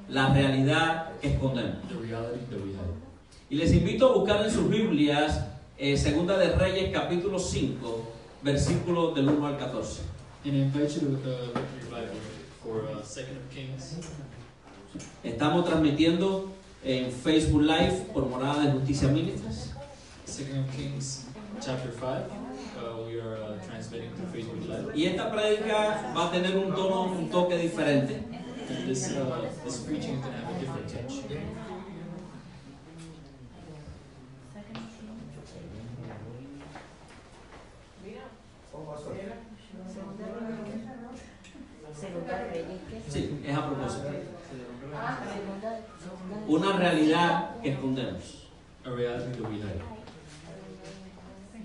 la realidad que escondemos. The reality that we hide. Y les invito a buscar en sus Biblias Segunda de Reyes capítulo 5, versículos del 1 al 14. And I invite you to look at your Bible for 2nd of Kings. Estamos transmitiendo en Facebook Live por Morada de Justicia Ministries. 2nd of Kings chapter 5. We are transmitting through Facebook Live. Y esta prédica va a tener un toque diferente. And this preaching is going to have a different touch. Sí, es a propósito. Una realidad que escondemos. A reality that we hide.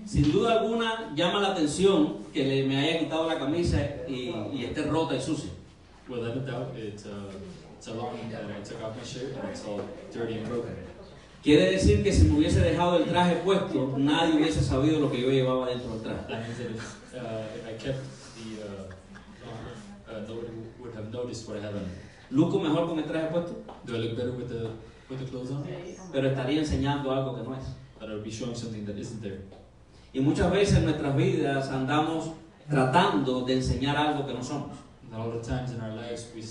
Sin duda alguna llama la atención que me haya quitado la camisa y esté rota y sucia. Without a doubt, it's alarming that I took off my shirt and it's all dirty and broken. Quiere decir que si me hubiese dejado el traje puesto, nadie hubiese sabido lo que yo llevaba dentro del traje. That means that if I kept the nobody would have noticed what I had on. Luzco mejor con el traje puesto, Do I look better with the clothes on? pero estaría enseñando algo que no es. But I would be showing something that isn't there. Y muchas veces en nuestras vidas andamos tratando de enseñar algo que no somos. And a lot of times in our lives we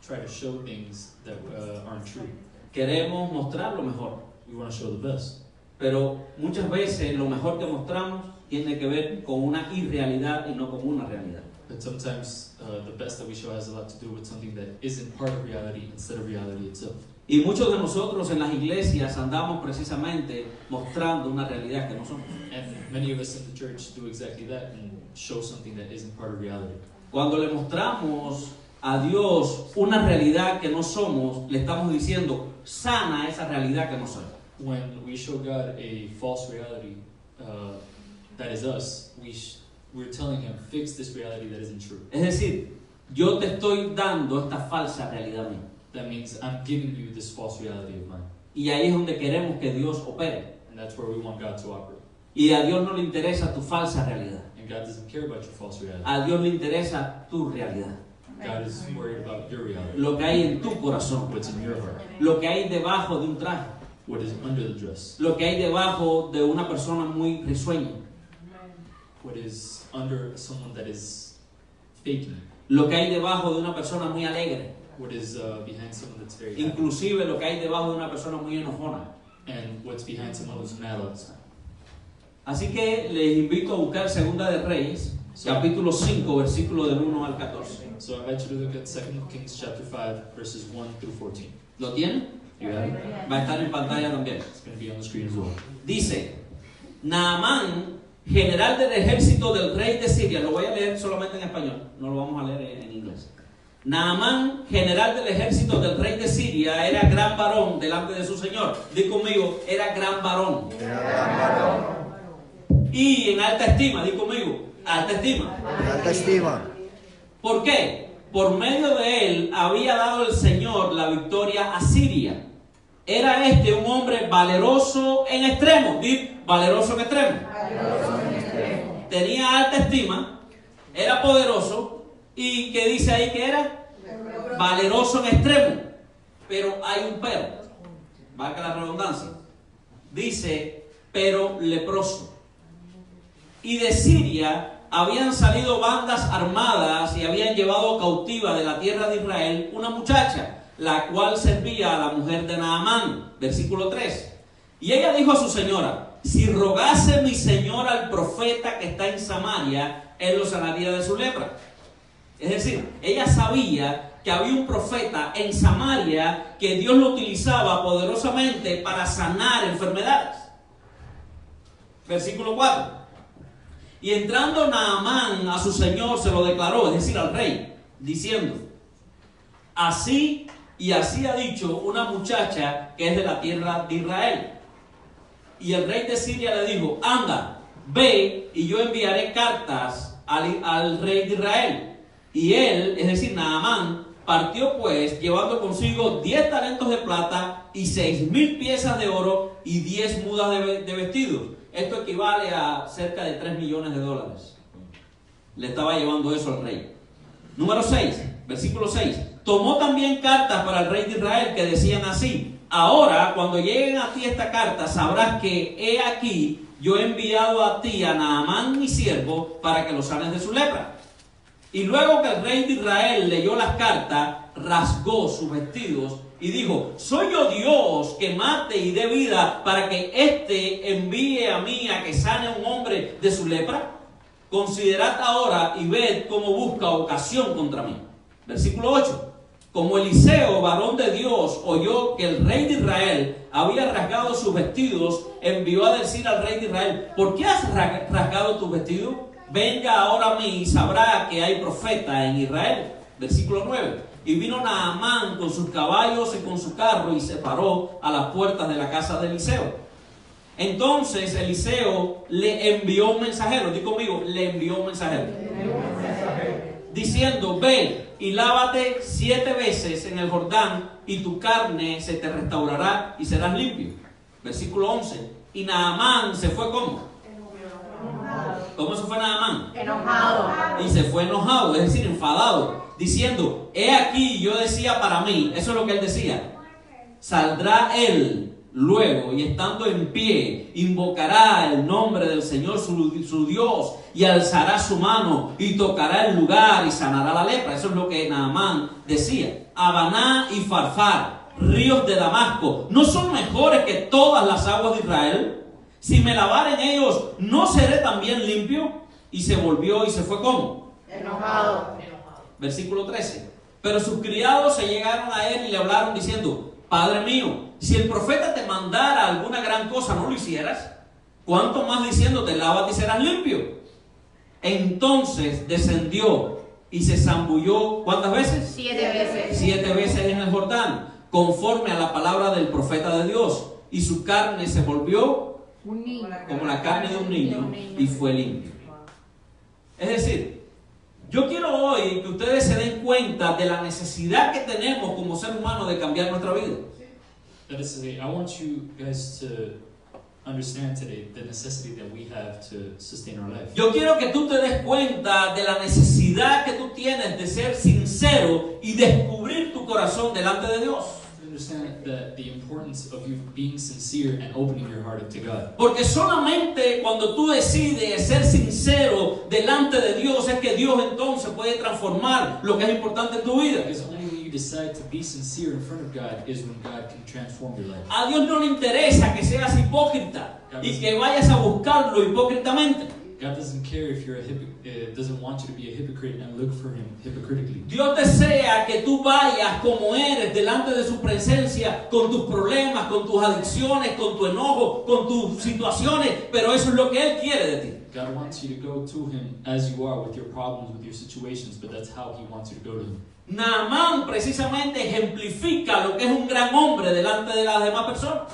try to show things that aren't true. Queremos mostrar lo mejor, We want to show the best. pero muchas veces lo mejor que mostramos tiene que ver con una irrealidad y no con una realidad. But sometimes the best that we show has a lot to do with something that isn't part of reality instead of reality itself. Y muchos de nosotros en las iglesias andamos precisamente mostrando una realidad que no somos. And many of us in the church do exactly that and show something that isn't part of reality. Cuando le mostramos a Dios una realidad que no somos, le estamos diciendo, sana esa realidad que no soy. When we show God a false reality that is us, we're telling Him, fix this reality that isn't true. Es decir, yo te estoy dando esta falsa realidad mía. That means I'm giving you this false reality of mine. Y ahí es donde queremos que Dios opere. And that's where we want God to operate. Y a Dios no le interesa tu falsa realidad. And God doesn't care about your false reality. A Dios le interesa tu realidad. God is worried about your reality. Lo que hay en tu corazón. What's in your heart. Lo que hay debajo de un traje. What is under the dress. Lo que hay debajo de una persona muy risueña. What is under someone that is faking. Lo que hay debajo de una persona muy alegre. What is behind someone that's very happy. Inclusive lo que hay debajo de una persona muy enojona. And what's behind someone who's mad all the time. Así que les invito a buscar Segunda de Reyes, capítulo 5, versículo del 1 al 14. So I invite you to look at 2nd Kings chapter 5, verses 1 through 14. ¿Lo tienen? You have it? Va a estar en pantalla también. It's going to be on the screen as well. Dice, Naamán, general del ejército del rey de Siria, lo voy a leer solamente en español, no lo vamos a leer en inglés. Naamán, general del ejército del rey de Siria, era gran varón delante de su señor. Di conmigo, era gran varón. Era gran varón. Y en alta estima, di conmigo, alta estima. Alta estima. ¿Por qué? Por medio de él había dado el Señor la victoria a Siria. Era este un hombre valeroso en extremo. Di, valeroso en extremo. Tenía alta estima, era poderoso. ¿Y qué dice ahí que era? Valeroso en extremo. Pero hay un pero. Valga la redundancia. Dice, pero leproso. Y de Siria habían salido bandas armadas y habían llevado cautiva de la tierra de Israel una muchacha, la cual servía a la mujer de Naamán. Versículo 3. Y ella dijo a su señora, si rogase mi señora al profeta que está en Samaria, él lo sanaría de su lepra. Es decir, ella sabía que había un profeta en Samaria que Dios lo utilizaba poderosamente para sanar enfermedades. Versículo 4. Y entrando Naamán a su señor se lo declaró, es decir, al rey, diciendo, así y así ha dicho una muchacha que es de la tierra de Israel. Y el rey de Siria le dijo, anda, ve y yo enviaré cartas al rey de Israel. Y él, es decir, Naamán, partió pues llevando consigo 10 talentos de plata y 6,000 piezas de oro y 10 mudas de vestidos. Esto equivale a cerca de $3 millones. Le estaba llevando eso al rey. Número 6, versículo 6. Tomó también cartas para el rey de Israel que decían así: ahora, cuando lleguen a ti esta carta, sabrás que he aquí, yo he enviado a ti a Naamán mi siervo para que lo sanes de su lepra. Y luego que el rey de Israel leyó las cartas, rasgó sus vestidos y dijo: ¿soy yo Dios que mate y dé vida para que éste envíe a mí a que sane a un hombre de su lepra? Considerad ahora y ved cómo busca ocasión contra mí. Versículo 8. Como Eliseo, varón de Dios, oyó que el rey de Israel había rasgado sus vestidos, envió a decir al rey de Israel: ¿por qué has rasgado tus vestidos? Venga ahora a mí y sabrá que hay profeta en Israel. Versículo 9. Y vino Naamán con sus caballos y con su carro y se paró a las puertas de la casa de Eliseo. Entonces Eliseo le envió un mensajero. Di conmigo, le envió un mensajero. Diciendo: ve y lávate 7 veces en el Jordán y tu carne se te restaurará y serás limpio. Versículo 11. Y Naamán se fue ¿cómo? ¿Cómo se fue Naamán? Enojado. Y se fue enojado, es decir, enfadado, diciendo: he aquí, yo decía para mí, eso es lo que él decía, saldrá él luego y estando en pie, invocará el nombre del Señor su Dios y alzará su mano y tocará el lugar y sanará la lepra. Eso es lo que Naamán decía. Habaná y Farfar, ríos de Damasco, ¿no son mejores que todas las aguas de Israel? Si me lavaren ellos, ¿no seré también limpio? Y se volvió y se fue ¿cómo? Enojado. Versículo 13. Pero sus criados se llegaron a él y le hablaron diciendo: Padre mío, si el profeta te mandara alguna gran cosa, ¿no lo hicieras? ¿Cuánto más diciéndote: lávate y serás limpio? Entonces descendió y se zambulló, ¿cuántas veces? 7 veces. 7 veces en el Jordán, conforme a la palabra del profeta de Dios. Y su carne se volvió Un niño. como la carne de un niño y fue limpio. Es decir, yo quiero hoy que ustedes se den cuenta de la necesidad que tenemos como ser humano de cambiar nuestra vida. That is to say, I want you guys to understand today the necessity that we have to sustain our life. Yo quiero que tú te des cuenta de la necesidad que tú tienes de ser sincero y descubrir tu corazón delante de Dios. To understand the importance of you being sincere and opening your heart up to God. Porque solamente cuando tú decides ser sincero delante de Dios es que Dios entonces puede transformar lo que es importante en tu vida. Because only when you decide to be sincere in front of God is when God can transform your life. A Dios no le interesa que seas hipócrita y que vayas a buscarlo hipócritamente. God doesn't care if you're doesn't want you to be a hypocrite and look for Him hypocritically. Dios desea que tú vayas como eres delante de su presencia, con tus problemas, con tus adicciones, con tu enojo, con tus situaciones, pero eso es lo que Él quiere de ti. God wants you to go to Him as you are with your problems, with your situations, but that's how He wants you to go to Him. Naamán precisamente ejemplifica lo que es un gran hombre delante de las demás personas.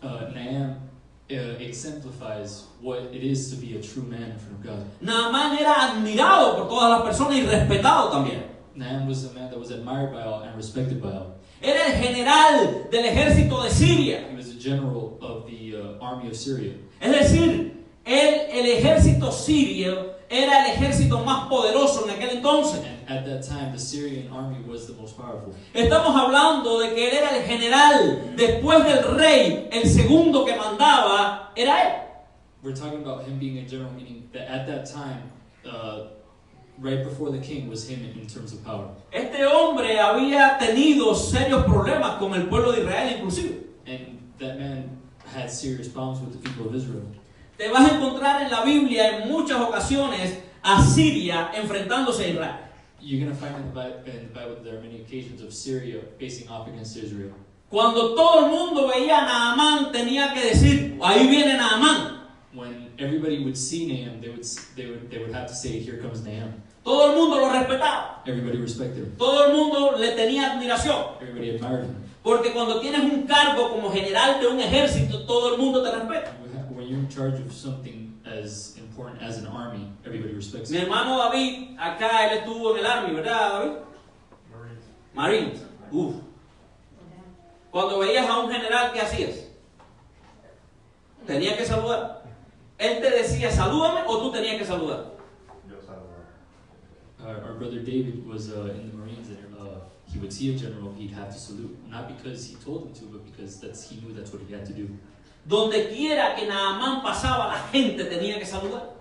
Nahum exemplifies what it is to be a true man in front of God. Naamán era admirado por todas las personas y respetado también. Nahum was a man that was admired by all and respected by all. Era el general del ejército de Siria. He was a general of the army of Syria. Es decir, el ejército sirio era el ejército más poderoso en aquel entonces. And at that time, the Syrian army was the most powerful. Estamos hablando de que él era el general. Después del rey, el segundo que mandaba era él. We're talking about him being a general, meaning that at that time, right before the king was him in terms of power. Este hombre había tenido serios problemas con el pueblo de Israel inclusive. And that man had serious problems with the people of Israel. Te vas a encontrar en la Biblia en muchas ocasiones a Siria enfrentándose a Israel. You're going to find in the Bible that there are many occasions of Syria facing off against Israel. Cuando todo el mundo veía a Naamán, tenía que decir: ahí viene Naamán. When everybody would see Nahum, they would have to say, "Here comes Nahum." Todo el mundo lo respetaba. Everybody respected him. Todo el mundo le tenía admiración. Everybody admired him. Porque cuando tienes un cargo como general de un ejército, todo el mundo te respeta. When you're in charge of something as important as an army, everybody respects Mi you. hermano David, acá él estuvo en el Army, ¿verdad, David? Marines. Uf. Cuando veías a un general, ¿qué hacías? Tenías que saludar. Él te decía: salúdame, o tú tenías que saludar. Our brother David was in the Marines, and he would see a general, he'd have to salute. Not because he told him to, but because he knew that's what he had to do. Donde quiera que Naamán pasaba, la gente tenía que saludar.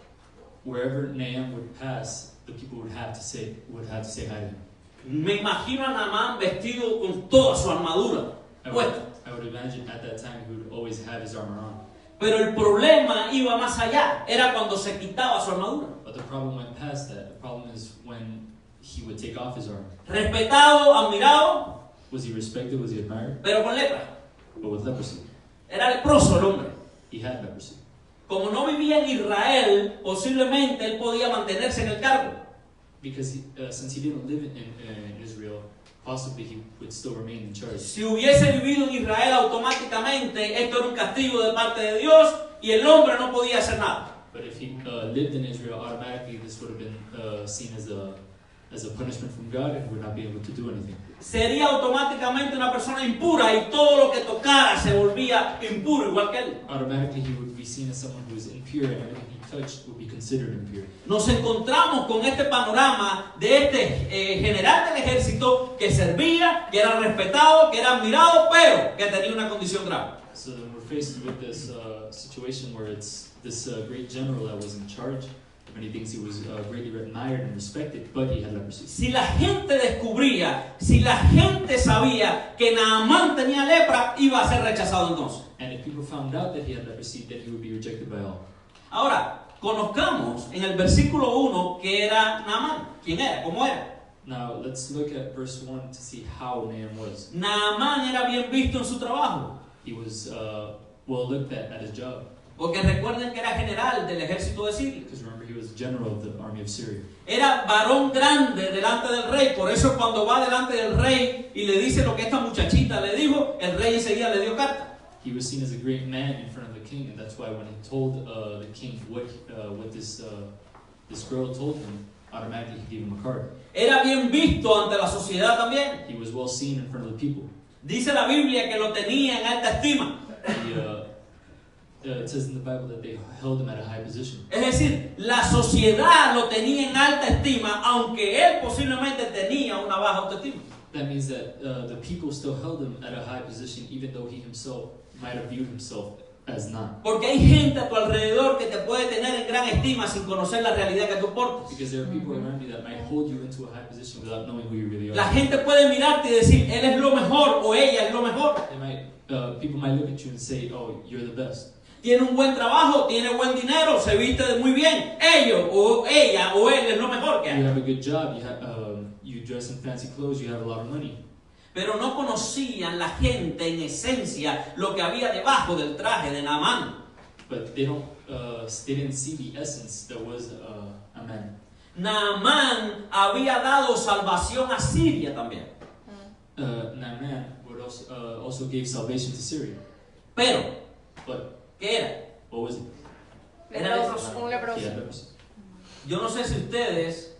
Wherever Naaman would pass, the people would have to say hi to him. Me imagino a Naamán vestido con toda su armadura puesta. I would imagine at that time he would always have his armor on. Pero el problema iba más allá. Era cuando se quitaba su armadura. But the problem went past that. The problem is when he would take off his armor. Respetado, admirado, Was he respected? Was he admired? pero con lepra. But with leprosy. Era leproso el hombre. He had leprosy. Como no vivía en Israel, posiblemente él podía mantenerse en el cargo. Because since he didn't live in Israel, possibly he would still remain in charge. Si hubiese vivido en Israel, automáticamente esto era un castigo de parte de Dios y el hombre no podía hacer nada. But if he lived in Israel, automatically this would have been seen as a punishment from God, and would not be able to do anything. Sería automáticamente una persona impura y todo lo que tocara se volvía impuro igual que él. Automatically he would be seen as someone who is impure, and everything he touched would be considered impure. Nos encontramos con este panorama de este general del ejército que servía, que era respetado, que era admirado, pero que tenía una condición grave. So then we're faced with this situation where it's this great general that was in charge of many things. He was greatly admired and respected, but he had leprosy. Si la gente descubría, si la gente sabía que Naamán tenía lepra, iba a ser rechazado entonces. And if people found out that he had leprosy, then he would be rejected by all. Ahora, conozcamos en el versículo 1 que era Naamán. ¿Quién era? ¿Cómo era? Now let's look at verse 1 to see how Naaman was. Naamán era bien visto en su trabajo. He was well looked at his job. Porque recuerden que era general del ejército de Siria. Because remember, he was general of the army of Syria. Era varón grande delante del rey. Por eso cuando va delante del rey y le dice lo que esta muchachita le dijo, el rey enseguida le dio carta. He was seen as a great man in front of the king, and that's why when he told the king what this girl told him, automatically he gave him a card. Era bien visto ante la sociedad también. He was well seen in front of the people. Dice la Biblia que lo tenía en alta estima. It says in the Bible that they held him at a high position. Es decir, la sociedad lo tenía en alta estima, aunque él posiblemente tenía una baja autoestima. That means that the people still held him at a high position, even though he himself might have viewed himself as not. Porque hay gente a tu alrededor que te puede tener en gran estima sin conocer la realidad que tú portas. Because there are people around you that might hold you into a high position without knowing who you really are. La gente puede mirarte y decir, él es lo mejor o ella es lo mejor. People might look at you and say, "Oh, you're the best." Tiene un buen trabajo, tiene buen dinero, se viste muy bien. Ellos o ella o él es lo mejor que You hay. have a good job. You dress in fancy clothes. You have a lot of money. Pero no conocían la gente en esencia lo que había debajo del traje de Naamán. But they didn't see the essence that was a man. Naamán había dado salvación a Siria también. Naaman would also gave salvation to Syria. Pero, But ¿qué era? what was it? Era leproso. Un leproso. He had leprosy. Yo no sé si ustedes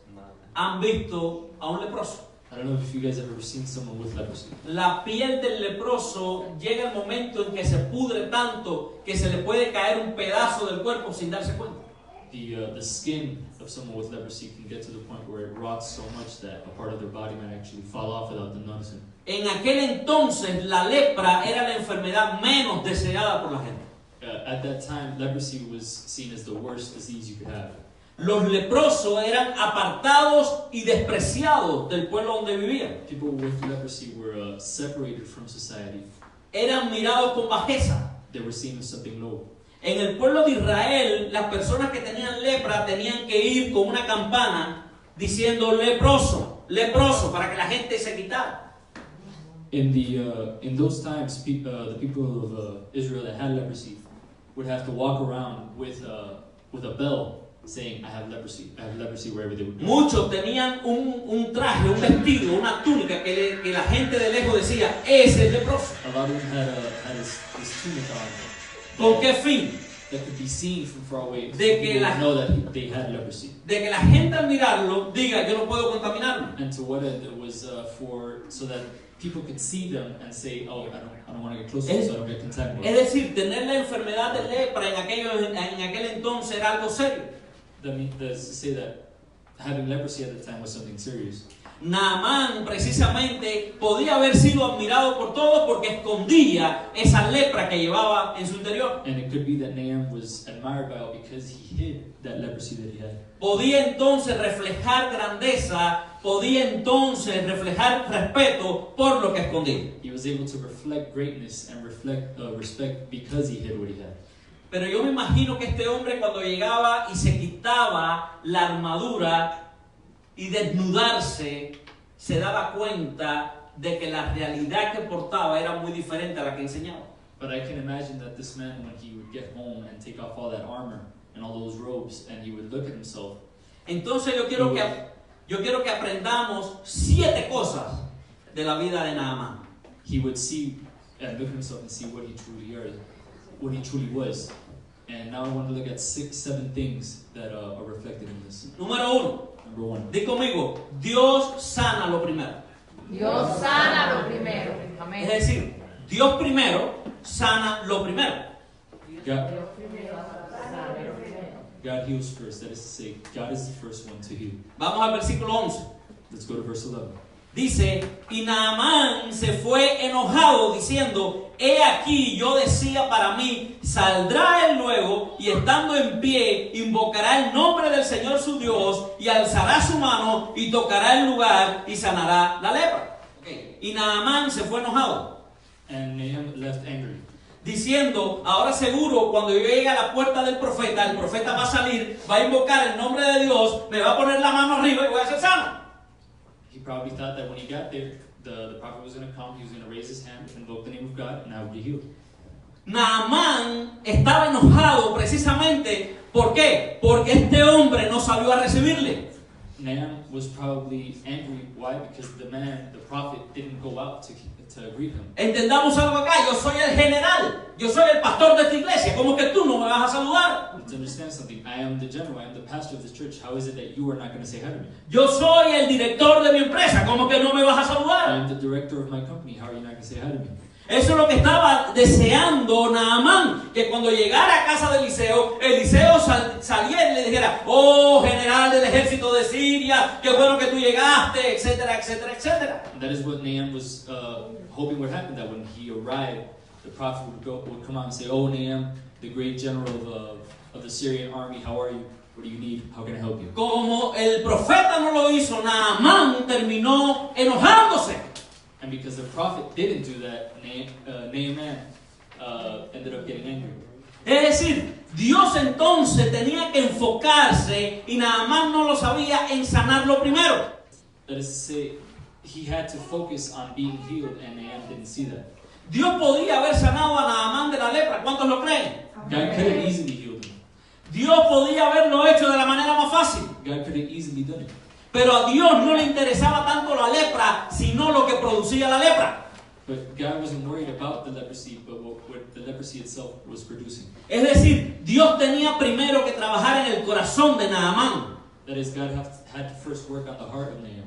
han visto a un leproso. I don't know if you guys have ever seen someone with leprosy. La piel del leproso llega el momento en que se pudre tanto que se le puede caer un pedazo del cuerpo sin darse cuenta. The skin of someone with leprosy can get to the point where it rots so much that a part of their body might actually fall off without them noticing. En aquel entonces la lepra era la enfermedad menos deseada por la gente. At that time, leprosy was seen as the worst disease you could have. Los leprosos eran apartados y despreciados del pueblo donde vivían. People with leprosy were separated from society. Eran mirados con bajeza. They were seen as something low. En el pueblo de Israel, las personas que tenían lepra tenían que ir con una campana diciendo leproso, leproso, para que la gente se quitara. In those times, the people of Israel that had leprosy would have to walk around with a bell saying, "I have leprosy wherever they would go." Muchos tenían un traje, un vestido, una túnica que la gente de lejos decía, ese es leproso. A lot of them had this tunic on. ¿Con qué fin? That could be seen from far away. So De que people la- would know that they had leprosy. De que la gente al mirarlo diga, yo no puedo contaminarme. And to what end it was so that people could see them and say, "Oh, I don't want to get close to them, so I don't get Es contaminated." decir, tener la enfermedad de lepra en aquel entonces era algo serio. That means to say that having leprosy at the time was something serious. Naamán precisamente podía haber sido admirado por todos porque escondía esa lepra que llevaba en su interior. And it could be that Naaman was admired by all because he hid that leprosy that he had. Podía entonces reflejar grandeza, podía entonces reflejar respeto por lo que escondía. He was able to reflect greatness and reflect respect because he hid what he had. Pero yo me imagino que este hombre cuando llegaba y se quitaba la armadura y desnudarse, se daba cuenta de que la realidad que portaba era muy diferente a la que enseñaba. But I can imagine that this man, when he would get home and take off all that armor and all those robes, and he would look at himself. Entonces yo quiero que aprendamos 7 cosas de la vida de Naamán. He would see and look at himself and see what he truly was. And now I want to look at 6, 7 things that are reflected in this. Número 1, Number 1. di conmigo, Dios sana lo primero. Dios sana lo primero. Es Amén. decir, Dios primero sana lo primero. God heals first. That is to say, God is the first one to heal. Vamos al versículo 11. Let's go to verse 11. Dice, y Naamán se fue enojado diciendo, he aquí yo decía para mí, saldrá él luego y estando en pie invocará el nombre del Señor su Dios y alzará su mano y tocará el lugar y sanará la lepra. Okay. Y Naamán se fue enojado And Naaman left angry, diciendo, ahora seguro cuando yo llegue a la puerta del profeta, el profeta va a salir, va a invocar el nombre de Dios, me va a poner la mano arriba y voy a ser sano. He probably thought that when he got there, the prophet was going to come, he was going to raise his hand, invoke the name of God, and I would be healed. Naamán estaba enojado precisamente, ¿por qué? Porque este hombre no salió a recibirle. Naaman was probably angry. Why? Because the prophet, didn't go out to greet him. Entendamos algo acá, yo soy el general, yo soy el pastor de esta iglesia, ¿cómo que tú no me vas a saludar? Let's understand something. I am the general, I am the pastor of this church. How is it that you are not going to say hi to me? Yo soy el director de mi empresa, ¿cómo que no me vas a I saludar? am the director of my company. How are you not going to say hi to me? Eso es lo que estaba deseando Naamán, que cuando llegara a casa de Eliseo saliera y le dijera, oh general del ejército de Siria, qué bueno que tú llegaste, etcétera, etcétera, etcétera. And that is what Naaman was hoping would happen, that when he arrived, the prophet would come out and say, oh Naaman, the great general of the Syrian army, how are you? What do you need? How can I help you? Como el profeta no lo hizo, Naamán terminó enojándose. And because the prophet didn't do that, Naaman ended up getting angry. Es decir, Dios entonces tenía que enfocarse, y Naamán no lo sabía, en sanarlo primero. That is to say, he had to focus on being healed, and Naaman didn't see that. Dios podía haber sanado a Naamán de la lepra, ¿cuántos lo creen? God could have easily healed him. Dios podía haberlo hecho de la manera más fácil. God could have easily done it. Pero a Dios no le interesaba tanto la lepra, sino lo que producía la lepra. But God wasn't worried about the leprosy, but what the leprosy itself was producing. Es decir, Dios tenía primero que trabajar en el corazón de Naamán. That is, God had to first work on the heart of Naaman.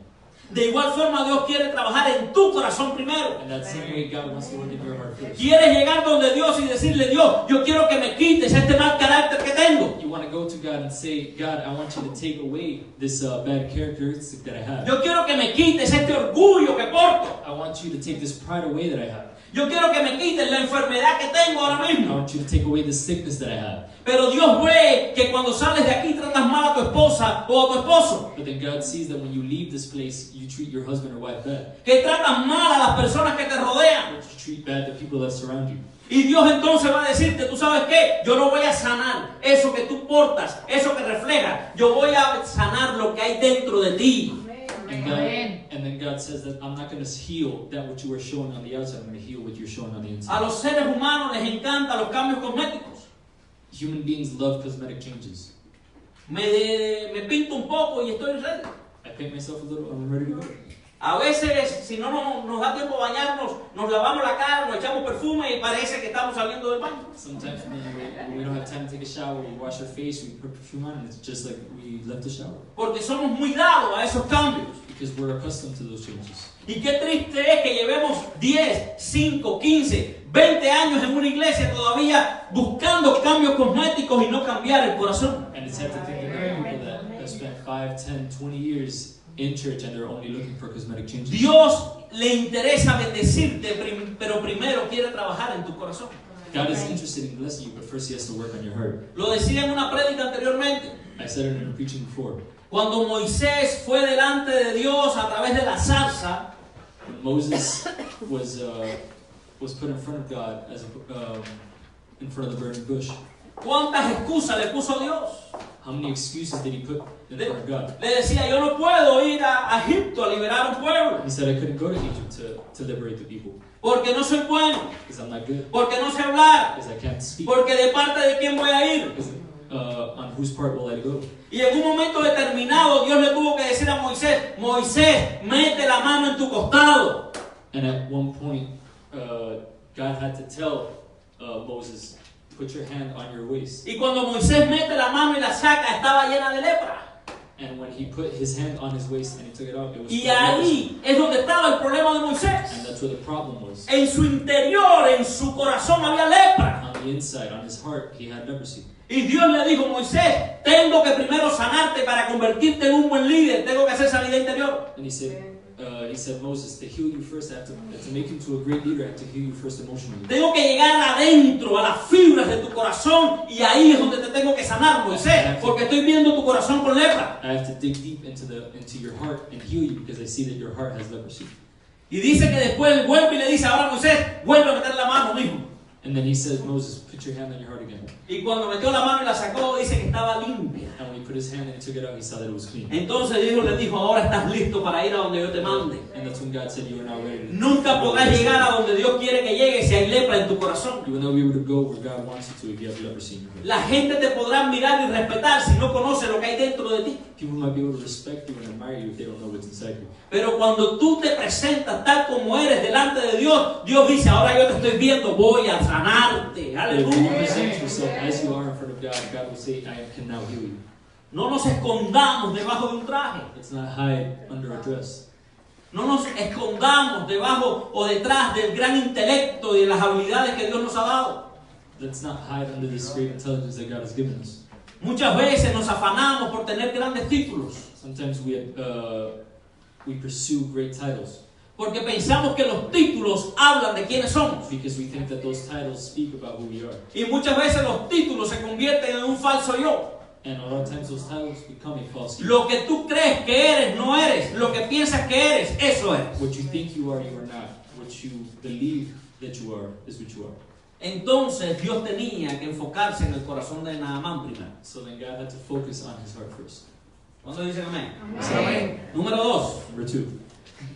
De igual forma, Dios quiere trabajar en tu corazón primero. And that same way, God wants to work in your heart first. Quieres llegar donde Dios y decirle, Dios, yo quiero que me quites este mal carácter que tengo. You want to go to God and say, God, I want you to take away this bad characteristic that I have. Yo quiero que me quites este orgullo que porto. I want you to take this pride away that I have. Yo quiero que me quites la enfermedad que tengo ahora I mismo. want you to take away the sickness that I have. Pero Dios ve que cuando sales de aquí tratas mal a tu esposa o a tu esposo. But then God sees that when you leave this place, you treat your husband or wife bad. Que tratas mal a las personas que te rodean. That you treat bad the people that surround you. Y Dios entonces va a decirte, ¿tú sabes qué? Yo no voy a sanar eso que tú portas, eso que reflejas. Yo voy a sanar lo que hay dentro de ti. And then God says that I'm not going to heal that what you are showing on the outside. I'm going to heal what you're showing on the A inside. los seres humanos les encantan los cambios cosméticos. Human beings love cosmetic changes. Me pinto un poco y estoy ready. I paint myself a little, I'm ready to go. A veces, si no nos da tiempo bañarnos, nos lavamos la cara, nos echamos perfume y parece que estamos saliendo del baño. Sometimes when we don't have time to take a shower, we wash our face, we put perfume on, and it's just like we left the shower. Porque somos muy dados a esos cambios. Because we're accustomed to those changes. Y qué triste es que llevemos 10, 5, 15, 20 años en una iglesia todavía buscando cambios cosméticos y no cambiar el corazón. And it's sad to think that there are people that have spent 5, 10, 20 years in church and they're only looking for cosmetic changes. Dios le interesa bendecirte, pero primero quiere trabajar en tu corazón. God is interested in blessing you, but first He has to work on your heart. Lo decía en una prédica anteriormente. I said it in a preaching before. Cuando Moisés fue delante de Dios a través de la zarza, When Moses was put in front of God as in front of the burning bush, ¿cuántas excusas le puso Dios? how many excuses did He put in front of God? Le decía, yo no puedo ir a Egipto a liberar un pueblo, He said, I couldn't go to Egypt to liberate the people porque no soy bueno, because I'm not good, porque no sé hablar, because I can't speak, porque de parte de quién voy a ir. because on whose part will I go? Y en un momento determinado Dios le tuvo que decir a Moisés, Moisés, mete la mano en tu costado. And at one point, God had to tell Moses, put your hand on your waist. Y cuando Moisés mete la mano y la saca, estaba llena de lepra. And when he put his hand on his waist and he took it out, it was Y full of leprosy. ahí es donde estaba el problema de Moisés. And that's where the problem was. En su interior, en su corazón había lepra. On the inside, on his heart, he had leprosy. Y Dios le dijo, Moisés, tengo que primero sanarte para convertirte en un buen líder. Tengo que hacer sanidad interior. And he said, Moses, to heal you first, I have to make you into a great leader, I have to heal you first emotionally. Tengo que llegar adentro, a las fibras de tu corazón. Y ahí es donde te tengo que sanar, Moisés. Porque estoy viendo tu corazón con lepra. I have to dig deep into your heart and heal you because I see that your heart has leprosy. Y dice que después él vuelve y le dice, ahora Moisés, vuelve a meter la mano, mijo. And then he said, Moses, put your hand on your heart again. Y cuando metió la mano y la sacó, dice que estaba limpia. And when he put his hand and he took it out, he saw that it was clean. Entonces Dios le dijo, ahora estás listo para ir a donde yo te mande. And that's when God said, you are now ready. Nunca podrás llegar a donde Dios quiere que llegues si hay lepra en tu corazón. You will not be able to go where God wants you to if you have leprosy in your heart. La gente te podrá mirar y respetar si no conoce lo que hay dentro de ti. People might be able to respect you and admire you if they don't know what's inside you. Pero cuando tú te presentas tal como eres delante de Dios, Dios dice, ahora yo te estoy viendo, voy a sanarte. But if you Aleluya. present yourself as you are in front of God, God will say, I can now heal you. No nos escondamos debajo de un traje. Let's not hide under a dress. No nos escondamos debajo o detrás del gran intelecto y de las habilidades que Dios nos ha dado. Let's not hide under this great intelligence that God has given us. Muchas veces nos afanamos por tener grandes títulos, Sometimes we pursue great titles porque pensamos que los títulos hablan de quiénes somos. because we think that those titles speak about who we are. Y muchas veces los títulos se convierten en un falso yo. And a lot of times those titles become a false you. Lo que tú crees que eres, no eres. Lo que piensas que eres, eso eres. What you think you are not. What you believe that you are is what you are. Entonces Dios tenía que enfocarse en el corazón de Naamán primero. So then God had to focus on his heart first. ¿Cuándo dicen amén? Amén. Número 2. Number 2.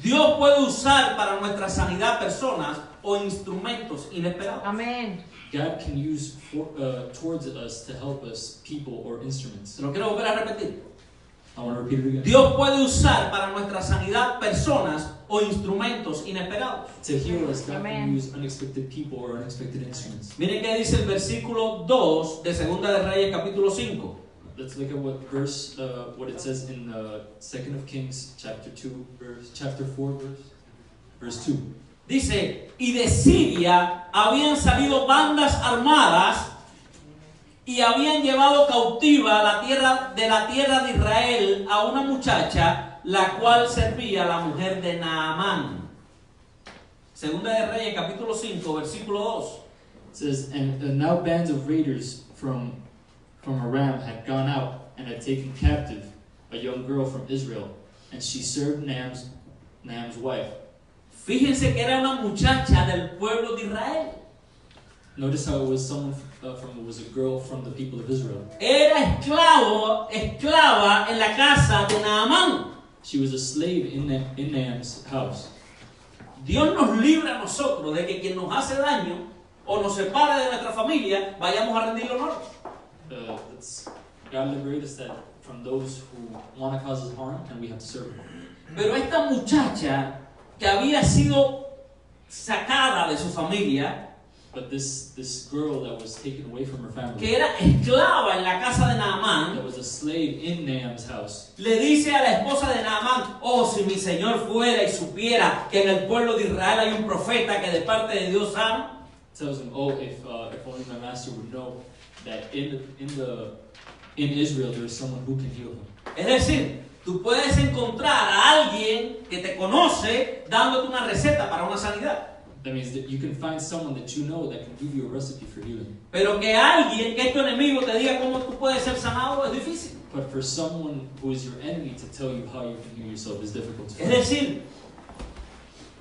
Dios puede usar para nuestra sanidad personas o instrumentos inesperados. Amén. God can use towards us to help us people or instruments. Se lo quiero volver a repetir. I want to repeat it again. Dios puede usar para nuestra sanidad personas o instrumentos inesperados. To heal us, God Amen. can use unexpected people or unexpected instruments. Miren qué dice el versículo 2 de Segunda de Reyes capítulo 5. Let's look at what it says in 2 of Kings chapter 4 verse 2. Dice, y de Siria habían salido bandas armadas y habían llevado cautiva a la tierra de Israel a una muchacha, la cual servía a la mujer de Naamán. Segunda de Reyes, capítulo 5, versículo 2. It says, and now bands of raiders from Aram had gone out and had taken captive a young girl from Israel, and she served Naam's wife. Fíjense que era una muchacha del pueblo de Israel. Notice how it was was a girl from the people of Israel. Era esclava en la casa de Naamán. She was a slave in Naam's house. Dios nos libra a nosotros de que quien nos hace daño o nos separa de nuestra familia, vayamos a rendirle honor. God liberated us that from those who want to cause us harm, and we have to serve them. Pero esta muchacha que había sido sacada de su familia, But this girl that was taken away from her family, que era esclava en la casa de that Naamán, was a slave in Naam's house, le dice a la esposa de Naamán, oh, si mi señor fuera y supiera que en el pueblo de Israel hay un profeta que de parte de Dios sana. tells him, oh, if only my master would know that in Israel there is someone who can heal him. Es decir, Tú puedes encontrar a alguien que te conoce dándote una receta para una sanidad. That means that you can find someone that you know that can give you a recipe for healing. Pero que alguien que es tu enemigo te diga cómo tú puedes ser sanado es difícil. But for someone who is your enemy to tell you how you can heal yourself is difficult to Es find. decir,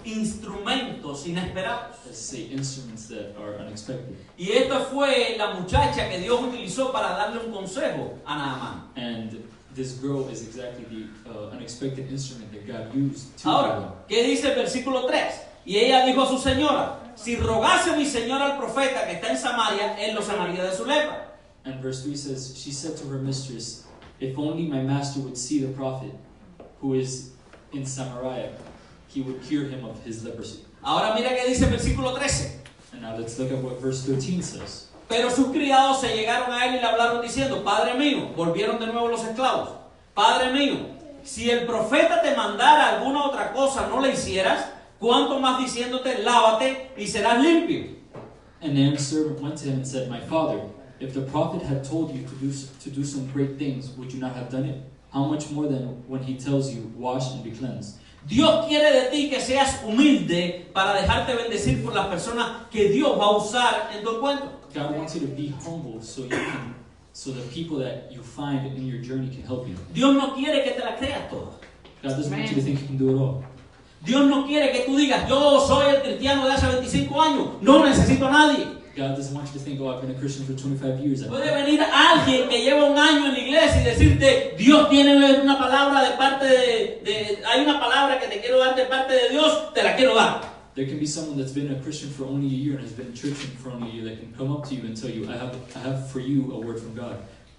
instrumentos inesperados. Let's say instruments that are unexpected. Y esta fue la muchacha que Dios utilizó para darle un consejo a Naamán. And this girl is exactly the unexpected instrument that God used to heal Ahora, him. ¿qué dice el versículo 3? Y ella dijo a su señora, si rogase mi señora al profeta que está en Samaria, él lo sanaría de su lepra. And verse 3 says, she said to her mistress, if only my master would see the prophet who is in Samaria, he would cure him of his leprosy. Ahora mira qué dice el versículo 13. And now let's look at what verse 13 says. Pero sus criados se llegaron a él y le hablaron diciendo, Padre mío, volvieron de nuevo los esclavos. Padre mío, si el profeta te mandara alguna otra cosa no le hicieras, ¿cuánto más diciéndote, lávate y serás limpio? And Naaman's servant went to him and said, my father, if the prophet had told you to do some great things, would you not have done it? How much more then when he tells you, wash and be cleansed? Dios quiere de ti que seas humilde para dejarte bendecir por las personas que Dios va a usar en tu encuentro. God wants you to be humble so the people that you find in your journey can help you. Dios no quiere que te la creas toda. God doesn't want you to think you can do it all. Dios no quiere que tú digas, yo soy el cristiano de hace 25 años, no necesito a nadie. God doesn't want you to think, oh, I've been a Christian for 25 years. Puede venir alguien que lleva un año en la iglesia y decirte, Dios tiene una palabra de parte hay una palabra que te quiero dar de parte de Dios, te la quiero dar. There can be someone that's been a Christian for only a year and has been in church for only a year that can come up to you and tell you, I have for you a word from God.